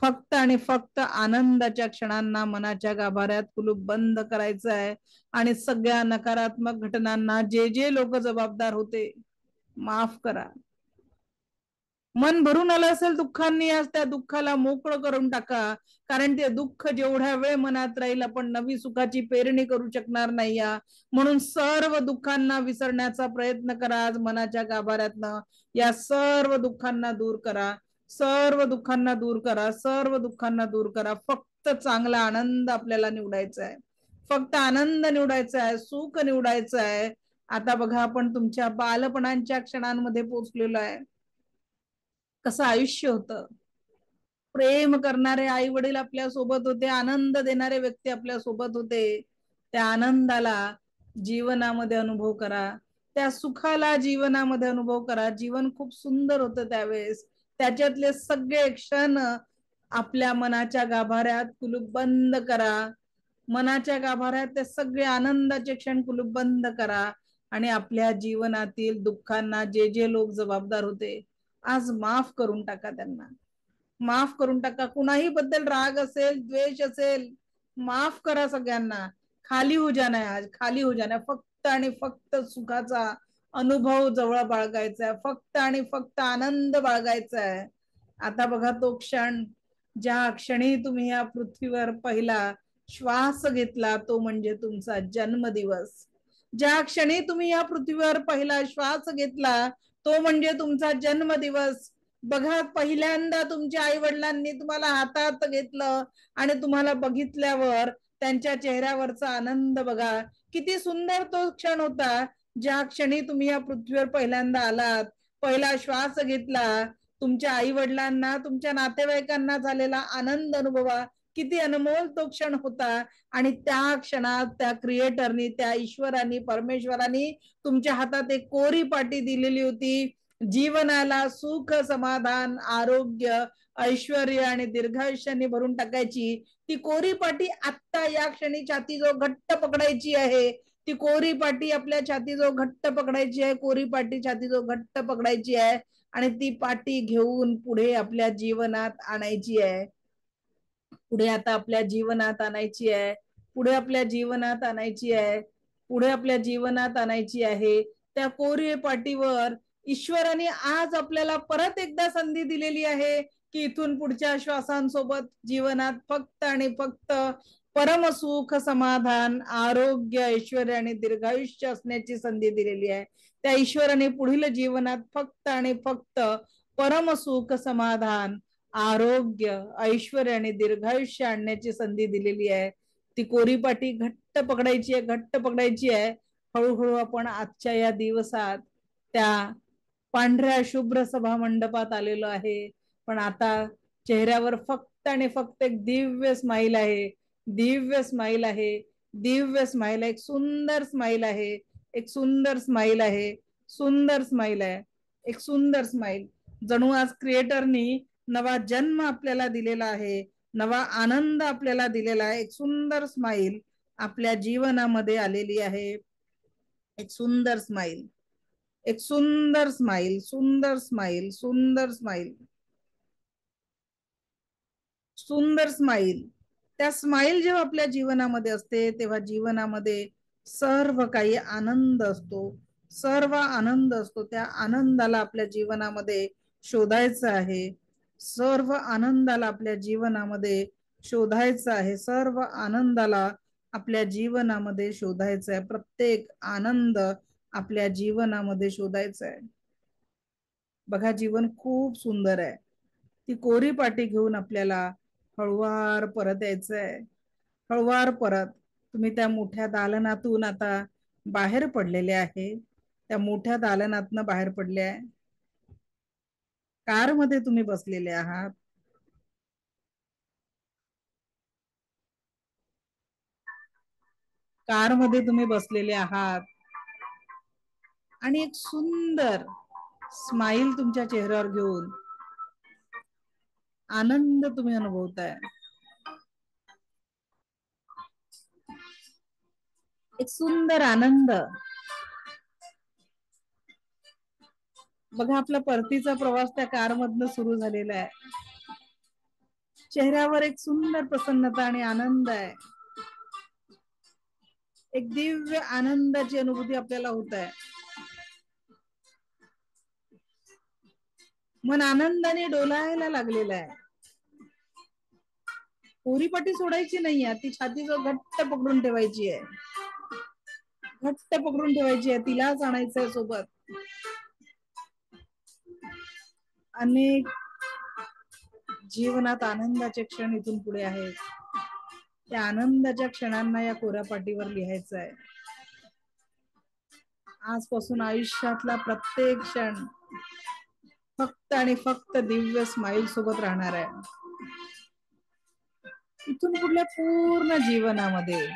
[SPEAKER 1] फक्त आणि फक्त आनंदाच्या क्षणांना मनाच्या गाभाऱ्यात कुलूप बंद करायचं आहे. आणि सगळ्या नकारात्मक घटनांना जे जे लोक जबाबदार होते माफ करा. मन भरून आलं असेल दुःखांनी, आज त्या दुःखाला मोकळं करून टाका. कारण ते दुःख जेवढ्या वेळ मनात राहील आपण नवी सुखाची पेरणी करू शकणार नाही. म्हणून सर्व दुःखांना विसरण्याचा प्रयत्न करा. आज मनाच्या गाभाऱ्यातनं या सर्व दुःखांना दूर करा. सर्व दुःखांना दूर करा. सर्व दुःखांना दूर करा. फक्त चांगला आनंद आपल्याला निवडायचा आहे. फक्त आनंद निवडायचा आहे. सुख निवडायचं आहे. आता बघा आपण तुमच्या बालपणाच्या क्षणांमध्ये पोहोचलेलो आहे. कसं आयुष्य होतं. प्रेम करणारे आई वडील आपल्या सोबत होते. आनंद देणारे व्यक्ती आपल्या सोबत होते. त्या आनंदाला जीवनामध्ये अनुभव करा. त्या सुखाला जीवनामध्ये अनुभव करा. जीवन खूप सुंदर होतं त्यावेळेस. त्याच्यातले सगळे क्षण आपल्या मनाच्या गाभाऱ्यात कुलूप बंद करा. मनाच्या गाभाऱ्यात ते सगळे आनंदाचे क्षण कुलूप बंद करा. आणि आपल्या जीवनातील दुःखांना जे जे लोक जबाबदार होते आज माफ करून टाका. त्यांना माफ करून टाका. कुणाही बद्दल राग असेल, द्वेष असेल, माफ करा सगळ्यांना. खाली हो जाना है, आज खाली हो जाना है. फक्त आणि फक्त सुखाचा अनुभव जवळ बाळगायचा आहे. फक्त आणि फक्त आनंद बाळगायचा आहे. आता बघा तो क्षण, ज्या क्षणी तुम्ही या पृथ्वीवर पहिला श्वास घेतला तो म्हणजे तुमचा जन्मदिवस. ज्या क्षणी तुम्ही या पृथ्वीवर पहिला श्वास घेतला तो म्हणजे तुमचा जन्मदिवस. बघा पहिल्यांदा तुमच्या आई वडिलांनी तुम्हाला हातात घेतलं आणि तुम्हाला बघितल्यावर त्यांच्या चेहऱ्यावरचा आनंद बघा. किती सुंदर तो क्षण होता. ज्या क्षणी तुम्ही या पृथ्वीवर पहिल्यांदा आलात, पहिला श्वास घेतला, तुमच्या आई वडिलांना, तुमच्या नातेवाईकांना झालेला आनंद अनुभवा. किती अनमोल तो क्षण होता. आणि त्या क्षणात त्या क्रिएटरनी, त्या ईश्वरानी, परमेश्वरानी तुमच्या हातात एक कोरी पाटी दिलेली होती. जीवनाला सुख, समाधान, आरोग्य, ऐश्वर आणि दीर्घायुष्याने भरून टाकायची. ती कोरी पाटी आत्ता या क्षणी छातीजवळ घट्ट पकडायची आहे. ती कोरी पाटी आपल्या छातीजवळ घट्ट पकडायची आहे. कोरी पाटी छातीजवळ घट्ट पकडायची आहे आणि ती पाटी घेऊन पुढे आपल्या जीवनात आणायची आहे. पुढे आता आपल्या जीवनात आणायची आहे. पुढे आपल्या जीवनात आणायची आहे. पुढे आपल्या जीवनात आणायची आहे. त्या कोरी पाटीवर ईश्वराने आज आपल्याला परत एकदा संधी दिलेली आहे की इथून पुढच्या श्वासांसोबत जीवनात फक्त आणि फक्त परमसुख, समाधान, आरोग्य, ऐश्वर्य आणि दीर्घायुष्य असण्याची संधी दिलेली आहे. त्या ईश्वराने पुढील जीवनात फक्त आणि फक्त परमसुख, समाधान, आरोग्य, ऐश्वर्य आणि दीर्घायुष्य आणण्याची संधी दिलेली आहे. ती कोरी पाटी घट्ट पकडायची आहे. घट्ट पकडायची आहे. हळूहळू आपण आजच्या या दिवसात त्या पांढऱ्या शुभ्र सभा मंडपात आलेलो आहे. पण आता चेहऱ्यावर फक्त आणि फक्त एक दिव्य स्माईल आहे. दिव्य स्माईल आहे. दिव्य स्माईल आहे. एक सुंदर स्माईल आहे. एक सुंदर स्माईल आहे. सुंदर स्माईल आहे. एक सुंदर स्माईल. जणू आज क्रिएटरनी नवा जन्म आपल्याला दिलेला आहे. नवा आनंद आपल्याला दिलेला आहे. एक सुंदर स्माईल आपल्या जीवनामध्ये आलेली आहे. एक सुंदर स्माईल. एक सुंदर स्माईल. सुंदर स्माईल. सुंदर स्माईल. सुंदर स्माईल. त्या स्माईल जेव्हा आपल्या जीवनामध्ये असते तेव्हा जीवनामध्ये सर्व काही आनंद असतो. सर्व आनंद असतो. त्या आनंदाला आपल्या जीवनामध्ये शोधायचं आहे. सर्व आनंदाला आपल्या जीवनामध्ये शोधायचं आहे. सर्व आनंदाला आपल्या जीवनामध्ये शोधायचं आहे. प्रत्येक आनंद आपल्या जीवनामध्ये शोधायचं आहे. बघा जीवन खूप सुंदर आहे. ती कोरी पाटी घेऊन आपल्याला हळुवार परत यायचंय. हळुवार परत. तुम्ही त्या मोठ्या दालनातून आता बाहेर पडलेले आहे. त्या मोठ्या दालनातनं बाहेर पडले आहे. कार मध्ये तुम्ही बसलेले आहात. कार मध्ये तुम्ही बसलेले आहात आणि एक सुंदर स्माईल तुमच्या चेहऱ्यावर घेऊन आनंद तुम्ही अनुभवताय. एक सुंदर आनंद. बघा आपला परतीचा प्रवास त्या कार मधनं सुरू झालेला आहे. चेहऱ्यावर एक सुंदर प्रसन्नता आणि आनंद आहे. एक दिव्य आनंदाची अनुभूती आपल्याला होत आहे. मन आनंदाने डोलायला लागलेलं आहे. पोरीपाटी सोडायची नाहीये, ती छाती जो घट्ट पकडून ठेवायची आहे. घट्ट पकडून ठेवायची आहे, तिलाच आणायचंय सोबत. अनेक जीवनात आनंदाचे क्षण इथून पुढे आहेत. त्या आनंदाच्या क्षणांना या कोऱ्या पाटीवर लिहायचं आहे. आजपासून आयुष्यातला प्रत्येक क्षण फक्त आणि फक्त दिव्य स्माईल सोबत राहणार आहे. इथून पुढल्या पूर्ण जीवनामध्ये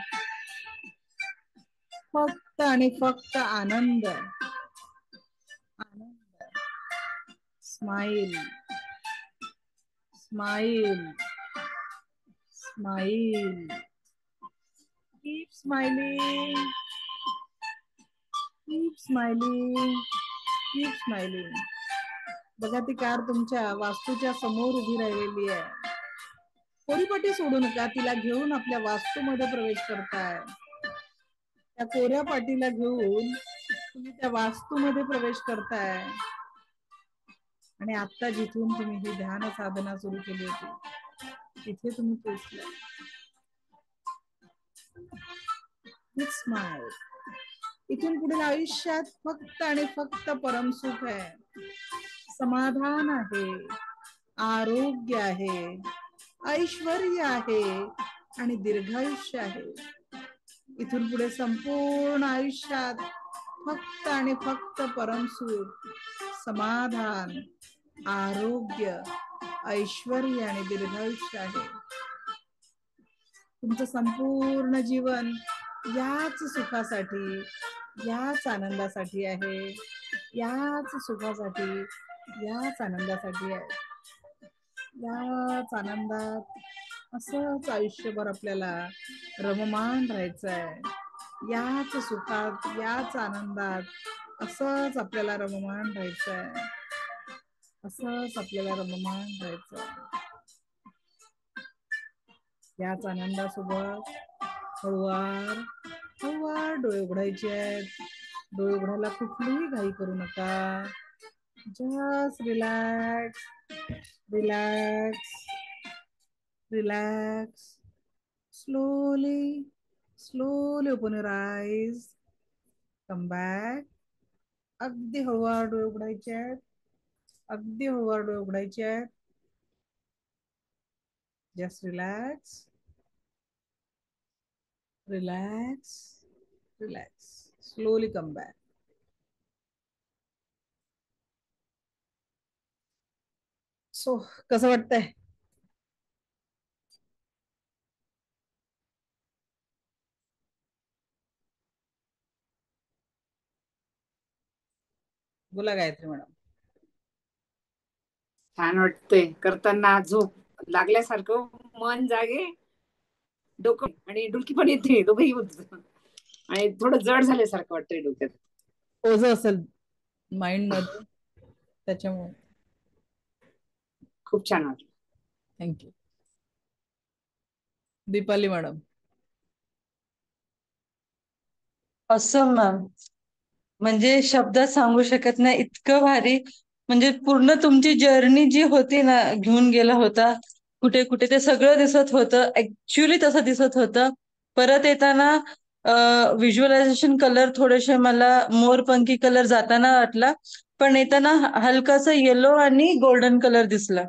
[SPEAKER 1] फक्त आणि फक्त आनंद, आनंद. Smile, smile, smile. Keep smiling, keep smiling, keep smiling. बघा ती कार तुमच्या वास्तूच्या समोर उभी राहिलेली आहे. कोरीपाटी सोडू नका, तिला घेऊन आपल्या वास्तूमध्ये प्रवेश करताय. त्या कोऱ्या पाटीला घेऊन तुम्ही त्या वास्तूमध्ये प्रवेश करताय. आणि आता जिथून तुम्ही ही ध्यान साधना सुरू केली होती तिथे तुम्ही पोहोचलाय. स्माईल. इथून पुढील आयुष्यात फक्त आणि फक्त परमसुख आहे, समाधान आहे, आरोग्य आहे, ऐश्वर्य आहे आणि दीर्घायुष्य आहे. इथून पुढे संपूर्ण आयुष्यात फक्त आणि फक्त परमसुख, समाधान, आरोग्य, ऐश्वर्य आणि दीर्घायुष्य आहे. तुमचं संपूर्ण जीवन याच सुखासाठी, याच आनंदासाठी आहे, याच सुखासाठी, याच आनंदासाठी आहे. याच आनंदात असंच आयुष्यभर आपल्याला रममान राहायचं आहे. याच सुखात, याच आनंदात असंच आपल्याला रममान राहायचं आहे. असंच आपल्याला रममान राहायचं आहे. याच आनंदासोबत हळूवार हळूवार डोळे उघडायचे आहेत. डोळे उघडायला कुठलीही घाई करू नका. Just relax, relax, relax. Slowly, slowly open your eyes. Come back. अगदी हळूवार डोळे उघडायचे आहेत. अगदी हळूवार डोळे उघडायचे आहेत. Just relax, relax, relax. Slowly come back. So कसं वाटतंय? बोला गायत्री मॅडम.
[SPEAKER 2] छान वाटतंय करताना. झोप लागल्यासारखं, मन जागे, डोकं आणि डुलकी पण येते, दोघंही होत आणि थोडं जड झाल्यासारखं वाटतंय डोक्यात.
[SPEAKER 1] ओझ असेल माइंड मध्ये, त्याच्यामुळे.
[SPEAKER 2] खूप छान वाटलं.
[SPEAKER 1] थँक्यू. दीपाली मॅडम.
[SPEAKER 3] असं मॅम, म्हणजे शब्दात सांगू शकत नाही, इतकं भारी. म्हणजे पूर्ण तुमची जर्नी जी होती ना, घेऊन गेला होता कुठे कुठे, ते सगळं दिसत होतं. ऍक्च्युली तसं दिसत होतं. परत येताना व्हिज्युअलायझेशन कलर थोडेसे मला मोरपंखी कलर जाताना वाटला, पण येताना हलकासा येलो आणि गोल्डन कलर दिसला.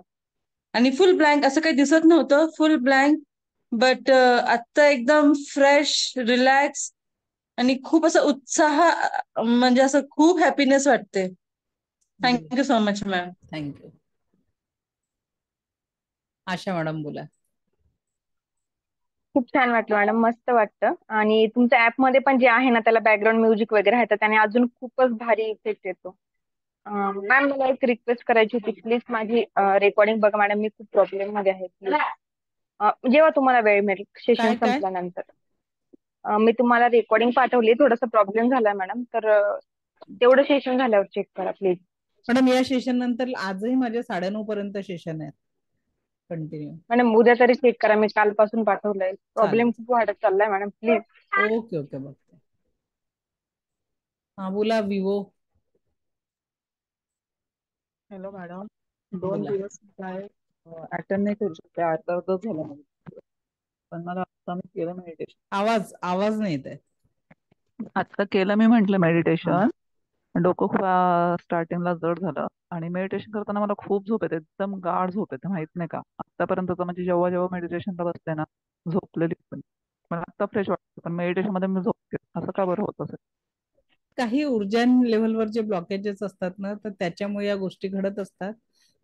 [SPEAKER 3] आणि फुल ब्लँक, असं काही दिसत नव्हतं, फुल ब्लँक. बट आत्ता एकदम फ्रेश, रिलॅक्स आणि खूप असं उत्साह, म्हणजे असं खूप हॅपीनेस वाटते. Thank you so much ma'am.
[SPEAKER 1] Thank you. Asha madam बोला.
[SPEAKER 4] खूप छान वाटलं मॅडम, मस्त वाटतं. आणि तुमच्या ऍप मध्ये पण जे आहे ना, त्याला बॅकग्राऊंड म्युझिक वगैरे आहे, तर त्याने अजून खूपच भारी इफेक्ट येतो. मॅम मला एक रिक्वेस्ट करायची होती, प्लीज माझी रेकॉर्डिंग बघा मॅडम, मी खूप प्रॉब्लेम मध्ये आहे. प्लीज जेव्हा तुम्हाला वेळ मिळेल सेशन
[SPEAKER 1] काय काय?
[SPEAKER 4] संपल्यानंतर. मी तुम्हाला रेकॉर्डिंग पाठवली, थोडासा प्रॉब्लेम झाला मॅडम, तर तेवढं सेशन झाल्यावर चेक करा प्लीज.
[SPEAKER 1] मॅडम या सेशन नंतर आजही माझे 9:30 पर्यंत सेशन आहेत कंटिन्यू.
[SPEAKER 4] मॅडम उद्या तरी चेक करा, मी कालपासून पाठवलंय. प्रॉब्लेम खूप वाढत चाललाय मॅडम, प्लीज.
[SPEAKER 1] ओके ओके बघते. हा बोला विवो.
[SPEAKER 5] हॅलो मॅडम, 2 दिवस काय अटेंड नाही करू शकते, अर्धा झाला मला. पण मला आता मी केलं मेडिटेशन.
[SPEAKER 1] आवाज नाही येत आहे.
[SPEAKER 5] आता केलं मी म्हंटल मेडिटेशन. डोकं खूप स्टार्टिंगला जड झालं आणि मेडिटेशन करताना मला खूप झोप येते, एकदम गाढ झोप येते, माहित नाही का. आतापर्यंत म्हणजे जेव्हा जेव्हा मेडिटेशनला बसते ना, झोपलेली पण मला आता फ्रेश वाटतं, पण मेडिटेशन मध्ये मी झोपते. असं का बरं होत असेल?
[SPEAKER 1] काही ऊर्जा लेव्हलवर जे ब्लॉकेजेस असतात ना, तर त्याच्यामुळे या गोष्टी घडत असतात.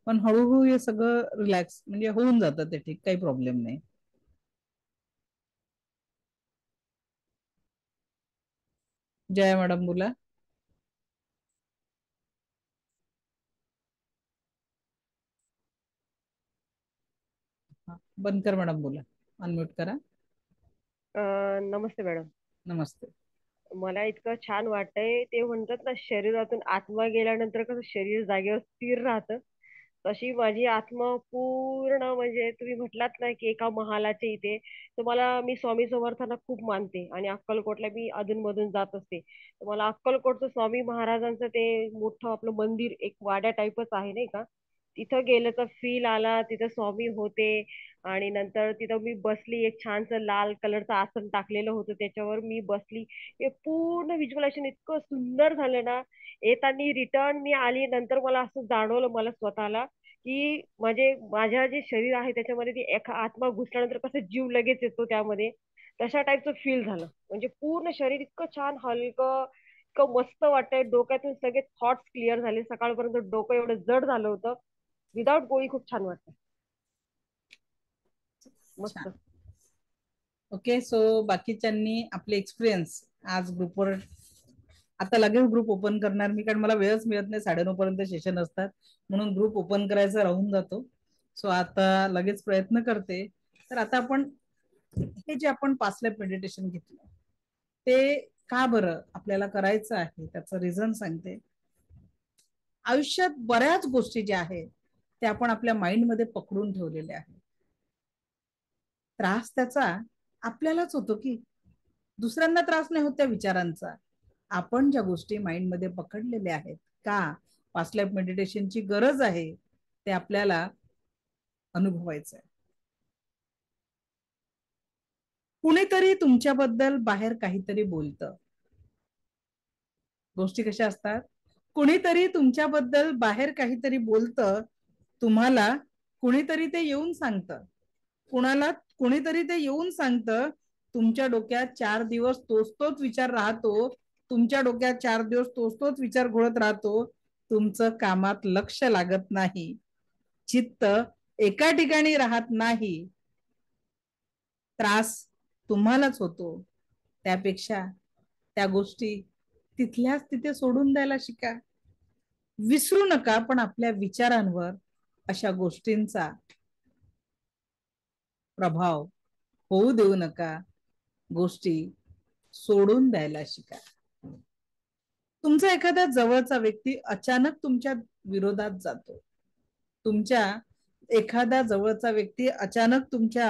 [SPEAKER 1] पण हळूहळू हे सगळं रिलॅक्स म्हणजे होऊन जातं, ते ठीक, काही प्रॉब्लेम नाही. जया मॅडम बोला. बनकर मॅडम बोला, अनम्यूट करा.
[SPEAKER 6] नमस्ते मॅडम.
[SPEAKER 1] नमस्ते.
[SPEAKER 6] मला इतकं छान वाटतंय, ते म्हणतात ना शरीरातून आत्मा गेल्यानंतर कसं शरीर जागेवर स्थिर राहतं, तशी माझी आत्मा पूर्ण म्हणजे तुम्ही म्हटलात ना की एका महालाच्या इथे. तर मला, मी स्वामी समर्थांना खूप मानते आणि अक्कलकोटला मी अधूनमधून जात असते. तर मला अक्कलकोटचं स्वामी महाराजांचं ते मोठं आपलं मंदिर एक वाड्या टाईपच आहे नाही का, तिथं गेलं तर फील आला. तिथं स्वामी होते आणि नंतर तिथं मी बसली, एक छानसं लाल कलरचं आसन टाकलेलं होतं, त्याच्यावर मी बसली. हे पूर्ण व्हिज्युअलायझेशन इतकं सुंदर झालं ना. येताना रिटर्न मी आली, नंतर मला असं जाणवलं मला स्वतःला की माझ्या जे शरीर आहे त्याच्यामध्ये ती आत्मा घुसल्यानंतर कसं जीव लगेच येतो त्यामध्ये, तशा टाईपचं फील झालं. म्हणजे पूर्ण शरीर इतकं छान हलकं, इतकं मस्त वाटतंय. डोक्यातून सगळे थॉट्स क्लिअर झाले. सकाळपर्यंत डोकं एवढं जड झालं होतं, विदाउट गोळी खूप छान वाटतं. मस्त.
[SPEAKER 1] ओके. सो बाकीच्यांनी आपले एक्सपिरियन्स आज ग्रुपवर, आता लगेच ग्रुप ओपन करणार मी, कारण मला वेळच मिळत नाही, 9:30 पर्यंत सेशन असतात, म्हणून ग्रुप ओपन करायचा राहून जातो. सो आता लगेच प्रयत्न करते. तर आता आपण हे जे आपण पास्ट लाईफ मेडिटेशन घेतलं, ते का बरं आपल्याला करायचं आहे त्याचं रिझन सांगते. आयुष्यात बऱ्याच गोष्टी ज्या आहेत त्या आपण आपल्या माइंड मध्ये पकडून ठेवलेल्या आहेत. त्रास त्याचा आपल्यालाच होतो की, दुसऱ्यांना त्रास नाही होत त्या विचारांचा. आपण ज्या गोष्टी माइंड मध्ये पकडलेल्या आहेत, का पास्ट लाईफ मेडिटेशनची गरज आहे ते आपल्याला अनुभवायचं आहे. कुणीतरी तुमच्याबद्दल बाहेर काहीतरी बोलतं. गोष्टी कशा असतात, कुणीतरी तुमच्याबद्दल बाहेर काहीतरी बोलतं, तुम्हाला कुणीतरी ते येऊन सांगतं, कुणीतरी ते येऊन सांगतं. तुमच्या डोक्यात 4 दिवस तोच विचार राहतो, तुमच्या डोक्यात 4 दिवस तोच विचार घोळत राहतो. तुमचं कामात लक्ष लागत नाही, चित्त एका ठिकाणी राहत नाही. त्रास तुम्हालाच होतो. त्यापेक्षा त्या गोष्टी तिथल्याच तिथे सोडून द्यायला शिका. विसरू नका, पण आपल्या विचारांवर अशा गोष्टींचा प्रभाव होऊ देऊ नका. गोष्टी सोडून द्यायला शिका. तुमचा एखादा जवळचा व्यक्ती अचानक तुमच्या विरोधात जातो, एखादा जवळचा व्यक्ती अचानक तुमच्या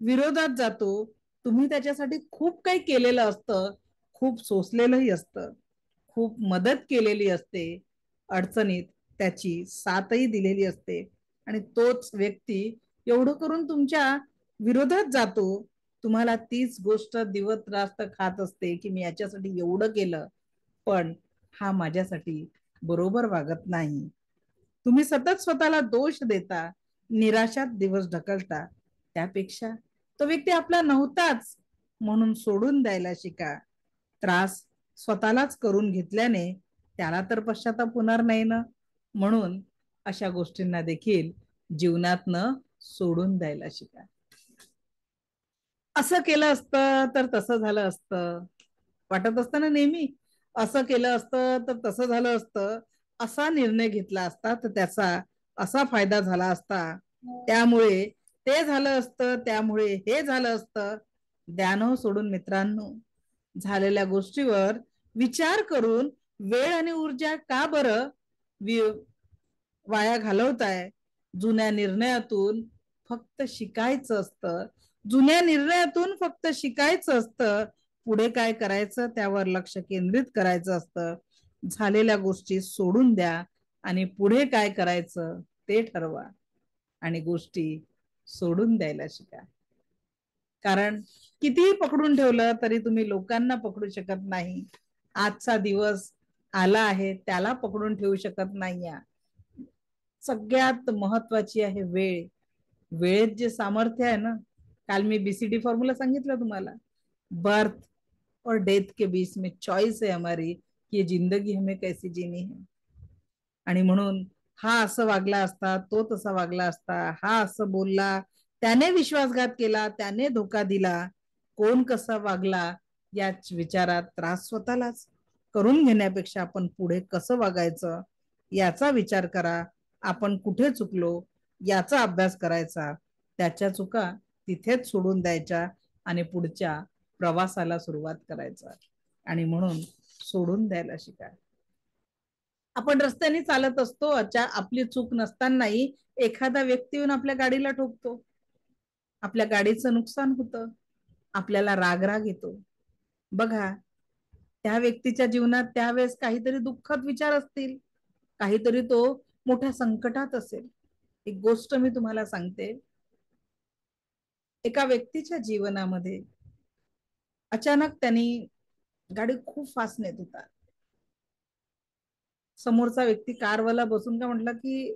[SPEAKER 1] विरोधात जातो. तुम्ही त्याच्यासाठी खूप काही केलेलं असतं, खूप सोसलेलंही असतं, खूप मदत केलेली असते, अडचणीत त्याची साथही दिलेली असते, आणि तोच व्यक्ती एवढं करून तुमच्या विरोधात जातो. तुम्हाला तीच गोष्ट दिवस रात्र खात असते की मी याच्यासाठी एवढं केलं, पण हा माझ्यासाठी बरोबर वागत नाही. तुम्ही सतत स्वतःला दोष देता, निराशात दिवस ढकलता. त्यापेक्षा तो व्यक्ती आपला नव्हताच म्हणून सोडून द्यायला शिका. त्रास स्वतःलाच करून घेतल्याने त्याला तर पश्चाताप होणार नाही ना, म्हणून अशा गोष्टींना देखील जीवनातनं सोडून द्यायला शिका. असं केलं असतं तर तसं झालं असतं वाटत असतं ना नेहमी, असं केलं असतं तर तसं झालं असतं, असा निर्णय घेतला असता तर त्याचा असा फायदा झाला असता, त्यामुळे ते झालं असतं, त्यामुळे हे झालं असतं. द्यानो सोडून मित्रांनो, झालेल्या गोष्टीवर विचार करून वेळ आणि ऊर्जा का बरं वाया घालवताय? जुन्या निर्णयातून फक्त शिकायचं असतं, जुन्या निर्णयातून फक्त शिकायचं असतं. पुढे काय करायचं त्यावर लक्ष केंद्रित करायचं असतं. झालेल्या गोष्टी सोडून द्या आणि पुढे काय करायचं ते ठरवा आणि गोष्टी सोडून द्यायला शिका. कारण कितीही पकडून ठेवलं तरी तुम्ही लोकांना पकडू शकत नाही. आजचा दिवस आला आहे त्याला पकडून ठेवू शकत नाही. सगळ्यात महत्वाची आहे वेळ. वेळेत जे सामर्थ्य आहे ना, काल मी बीसीडी फॉर्म्युला सांगितलं तुम्हाला. बर्थ और डेथ के बीच में चॉइस है हमारी कि ये जिंदगी हमें कैसी जीनी है. आणि म्हणून हा असं वागला असता, तो तसा वागला असता, हा असं बोलला, त्याने विश्वासघात केला, त्याने धोका दिला, कोण कसा वागला याच विचारात त्रास स्वतःलाच करून घेण्यापेक्षा आपण पुढे कसं वागायचं याचा विचार करा. आपण कुठे चुकलो याचा अभ्यास करायचा, त्याच्या चुका तिथेच सोडून द्यायच्या आणि पुढच्या प्रवासाला सुरुवात करायचा. आणि म्हणून सोडून द्यायला शिका. आपण रस्त्याने चालत असतो, आपली चूक नसतानाही एखादा व्यक्ती येऊन आपल्या गाडीला ठोकतो, आपल्या गाडीचं नुकसान होतं, आपल्याला राग येतो. बघा, त्या व्यक्तीच्या जीवनात त्यावेळेस काहीतरी दुःखद विचार असतील, काहीतरी तो मोठ्या संकटात असेल. एक गोष्ट मी तुम्हाला सांगते, एका व्यक्तीच्या जीवनामध्ये अचानक त्यांनी गाडी खूप फास्ट नेत होता. समोरचा व्यक्ती कारवाला बसून का म्हटलं की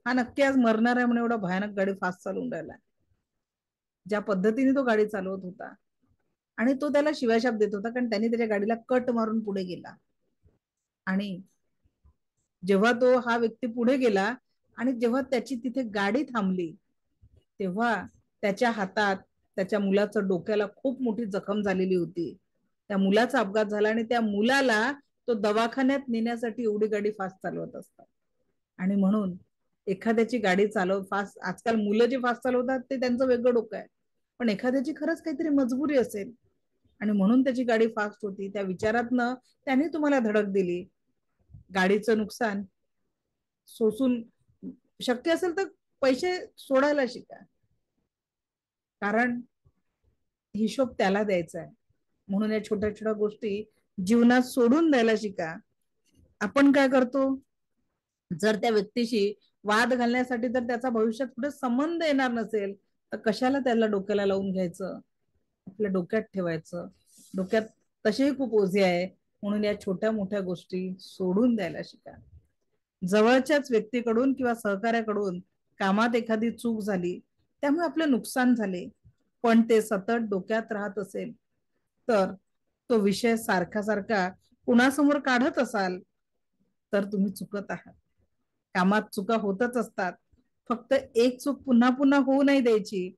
[SPEAKER 1] हा नक्की आज मरणार आहे म्हणून एवढा भयानक गाडी फास्ट चालवून राहिला. ज्या पद्धतीने तो गाडी चालवत होता आणि तो त्याला शिवाशाप देत होता, कारण त्यांनी त्याच्या गाडीला कट मारून पुढे गेला. आणि जेव्हा तो हा व्यक्ती पुढे गेला आणि जेव्हा त्याची तिथे गाडी थांबली, तेव्हा त्याच्या हातात त्याच्या मुलाचं डोक्याला खूप मोठी जखम झालेली होती. त्या मुलाचा अपघात झाला आणि त्या मुलाला तो दवाखान्यात नेण्यासाठी एवढी गाडी फास्ट चालवत असतात. आणि म्हणून एखाद्याची गाडी फास्ट, आजकाल मुलं जे फास्ट चालवतात ते त्यांचं वेगळं डोकं आहे, पण एखाद्याची खरंच काहीतरी मजबुरी असेल आणि म्हणून त्याची गाडी फास्ट होती, त्या विचारातनं त्याने तुम्हाला धडक दिली. गाडीचं नुकसान सोसून, शक्य असेल तर पैसे सोडायला शिका, कारण हिशोब त्याला द्यायचा आहे. म्हणून या छोट्या छोट्या गोष्टी जीवनात सोडून द्यायला शिका. आपण काय करतो, जर त्या व्यक्तीशी वाद घालण्यासाठी जर त्याचा भविष्यात पुढे संबंध येणार नसेल तर कशाला त्याला डोक्याला लावून घ्यायचं, आपल्या डोक्यात ठेवायचं. डोक्यात तसेही खूप ओझे आहे, म्हणून या छोट्या मोठ्या गोष्टी सोडून द्यायला शिका. जवळच्याच व्यक्तीकडून किंवा सहकार्याकडून कामात एखादी चूक झाली, त्यामुळे आपले नुकसान झाले, पण ते सतत डोक्यात राहत असेल तर तो विषय सारखा सारखा कुणासमोर काढत असाल तर तुम्ही चुकत आहात. कामात चुका होतच असतात, फक्त एक चूक पुन्हा पुन्हा होऊ नाही द्यायची.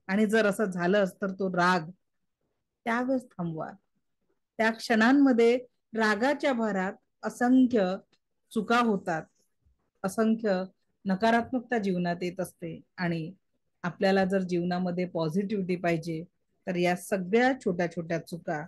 [SPEAKER 1] आणि जर असं झालंच तर तो राग त्यावेळेस थांबवा. त्या क्षणांमध्ये रागाच्या भरात असंख्य चुका होतात, असंख्य नकारात्मकता जीवनात येत असते. आणि आपल्याला जर जीवनामध्ये पॉझिटिव्हिटी पाहिजे तर या सगळ्या छोट्या छोट्या चुका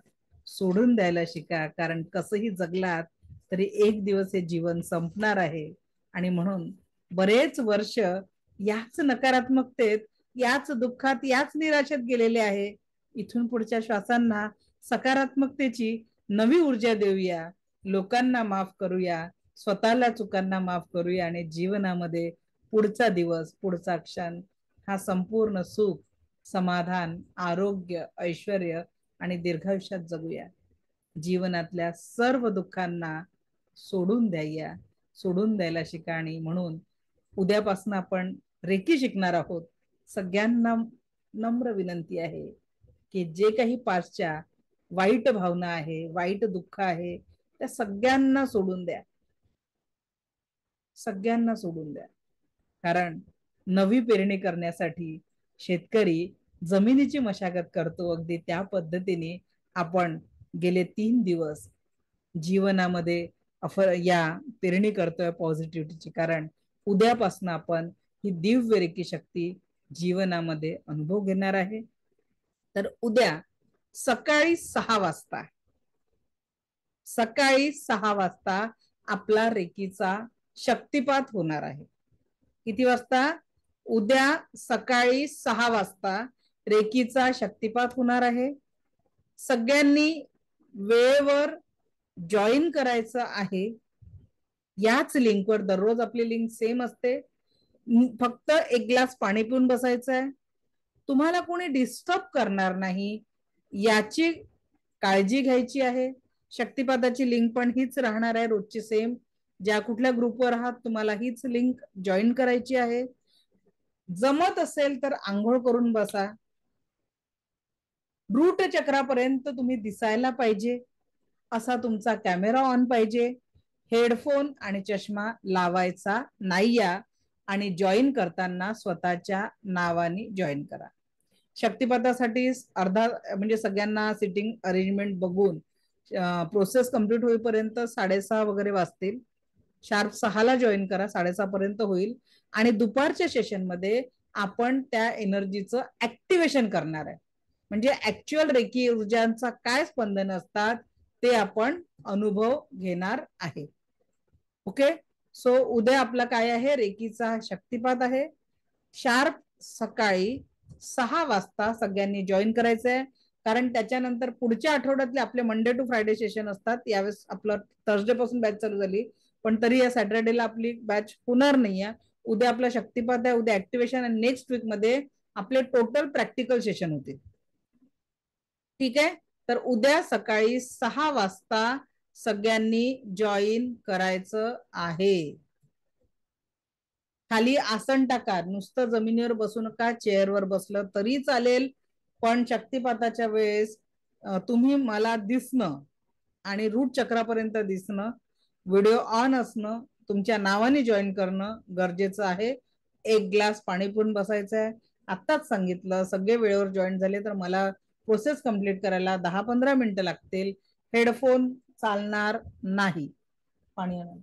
[SPEAKER 1] सोडून द्यायला शिका, कारण कसंही जगलात तरी एक दिवस हे जीवन संपणार आहे. आणि म्हणून बरेच वर्ष याच नकारात्मकतेत, याच दुःखात, याच निराशेत गेलेले आहे. इथून पुढच्या श्वासांना सकारात्मकतेची नवी ऊर्जा देऊया, लोकांना माफ करूया, स्वतःला चुकांना माफ करूया आणि जीवनामध्ये पुढचा दिवस, पुढचा क्षण हा संपूर्ण सुख, समाधान, आरोग्य, ऐश्वर्य आणि दीर्घायुष्यात जगूया. जीवनातल्या सर्व दुःखांना सोडून द्यायला शिका. आणि म्हणून उद्यापासून आपण रेकी शिकणार आहोत. सगळ्यांना नम्र विनंती आहे की जे काही पाठच्या वाईट भावना आहे, वाईट दुःख आहे, त्या सगळ्यांना सोडून द्या, सगळ्यांना सोडून द्या. कारण नवी पेरणी करण्यासाठी शेतकरी जमिनीची मशागत करतो, अगदी त्या पद्धतीने आपण गेले 3 दिवस जीवनामध्ये या पेरणी करतोय पॉझिटिव्हिटीची. कारण उद्यापासून आपण ही दिव्य रेकी शक्ती जीवनामध्ये अनुभव घेणार आहे. तर उद्या सकाळी 6 वाजता सकाळी 6 वाजता आपला रेकीचा शक्तिपात होणार आहे. किती वाजता? उद्या सकाळी 6 वाजता रेकीचा शक्तिपात होणार आहे. सगळ्यांनी वेळेवर जॉईन करायचं आहे. याच लिंकवर, दररोज आपली लिंक सेम असते. फक्त एक ग्लास पाणी पिऊन बसायचं आहे. तुम्हाला कोणी डिस्टर्ब करणार नाही याची काळजी घ्यायची आहे. शक्तिपाताची लिंक पण हीच राहणार आहे, रोजची सेम. ज्या कुठल्या ग्रुपवर आहात तुम्हाला हीच लिंक जॉईन करायची आहे. जमत असेल तर आंघोळ करून बसा. रूट चक्रापर्यंत तुम्ही दिसायला पाहिजे असा तुमचा कॅमेरा ऑन पाहिजे. हेडफोन आणि चष्मा लावायचा नाही या आणि जॉईन करताना स्वतःच्या नावाने जॉईन करा. शक्तिपातासाठी अर्धा म्हणजे सगळ्यांना सिटिंग अरेंजमेंट बघून प्रोसेस कंप्लीट होईपर्यंत 6:30 वगैरे वाजतील. शार्प 6ला जॉईन करा, 6:30 पर्यंत होईल. आणि दुपारच्या सेशन मध्ये आपण त्या एनर्जीचं ऍक्टिव्हेशन करणार आहे. म्हणजे ऍक्च्युअल रेकी ऊर्जांचा काय स्पंदन असतात ते आपण अनुभव घेणार आहे. ओके, सो उद्या आपला काय आहे? रेकीचा शक्तिपात आहे. शार्प सकाळी 6 वाजता सगळ्यांनी जॉईन करायचंय. कारण त्याच्यानंतर पुढच्या आठवड्यातले आपले मंडे टू फ्रायडे सेशन असतात. यावेळेस आपलं थर्सडे पासून बॅच चालू झाली, पण तरी या सॅटर्डेला आपली बॅच होणार नाहीये. उद्या आपला शक्तिपात आहे, उद्या ऍक्टिव्हेशन, आणि नेक्स्ट वीक मध्ये आपले टोटल प्रॅक्टिकल सेशन होतील. ठीक आहे, तर उद्या सकाळी 6 वाजता सगळ्यांनी जॉईन करायचं आहे. खाली आसन टाका, नुसतं जमिनीवर बसू नका. चेअरवर बसलं तरी चालेल, पण शक्तिपाताच्या वेळेस तुम्ही मला दिसणं आणि रूट चक्रापर्यंत दिसणं, व्हिडिओ ऑन असणं, तुमच्या नावाने जॉईन करणं गरजेचं आहे. एक ग्लास पाणी पिऊन बसायचं आहे. आत्ताच सांगितलं, सगळे वेळेवर जॉईन झाले तर मला प्रोसेस कंप्लीट करायला 10-15 मिनिटं लागतील. हेडफोन चालणार नाही. पाणी आणा.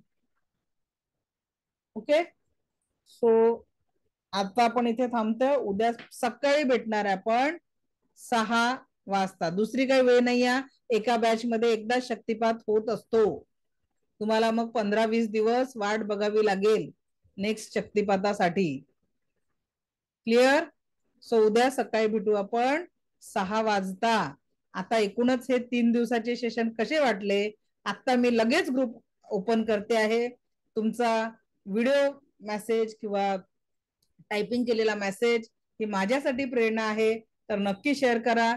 [SPEAKER 1] ओके, सो आता आपण इथे थांबतोय. उद्या सकाळी भेटणार आहे आपण 6 वाजता. दुसरी काही वेळ नाही आहे. एका बॅच मध्ये एकदा शक्तिपात होत असतो. तुम्हाला मग 15-20 दिवस वाट बघावी लागेल नेक्स्ट शक्तिपातासाठी. क्लिअर? सो उद्या सकाळी भेटू आपण 6 वाजता. आता एकूणच हे 3 दिवसाचे सेशन कसे वाटले? आता मी लगेच ग्रुप ओपन करते आहे. तुमचा व्हिडिओ मेसेज किंवा टायपिंग केलेला मेसेज ही माझ्यासाठी प्रेरणा आहे, तर नक्की शेअर करा.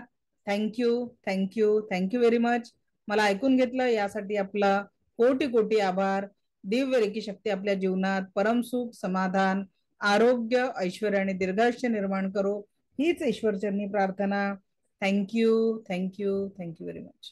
[SPEAKER 1] Thank you, thank you, thank you very much. मला ऐकून घेतलं यासाठी आपला कोटी कोटी आभार. दिव्य रेकी शक्ती आपल्या जीवनात परमसुख, समाधान, आरोग्य, ऐश्वर आणि दीर्घायुष्य निर्माण करो, हीच ईश्वरचरणी प्रार्थना. Thank you, thank you, thank you very much.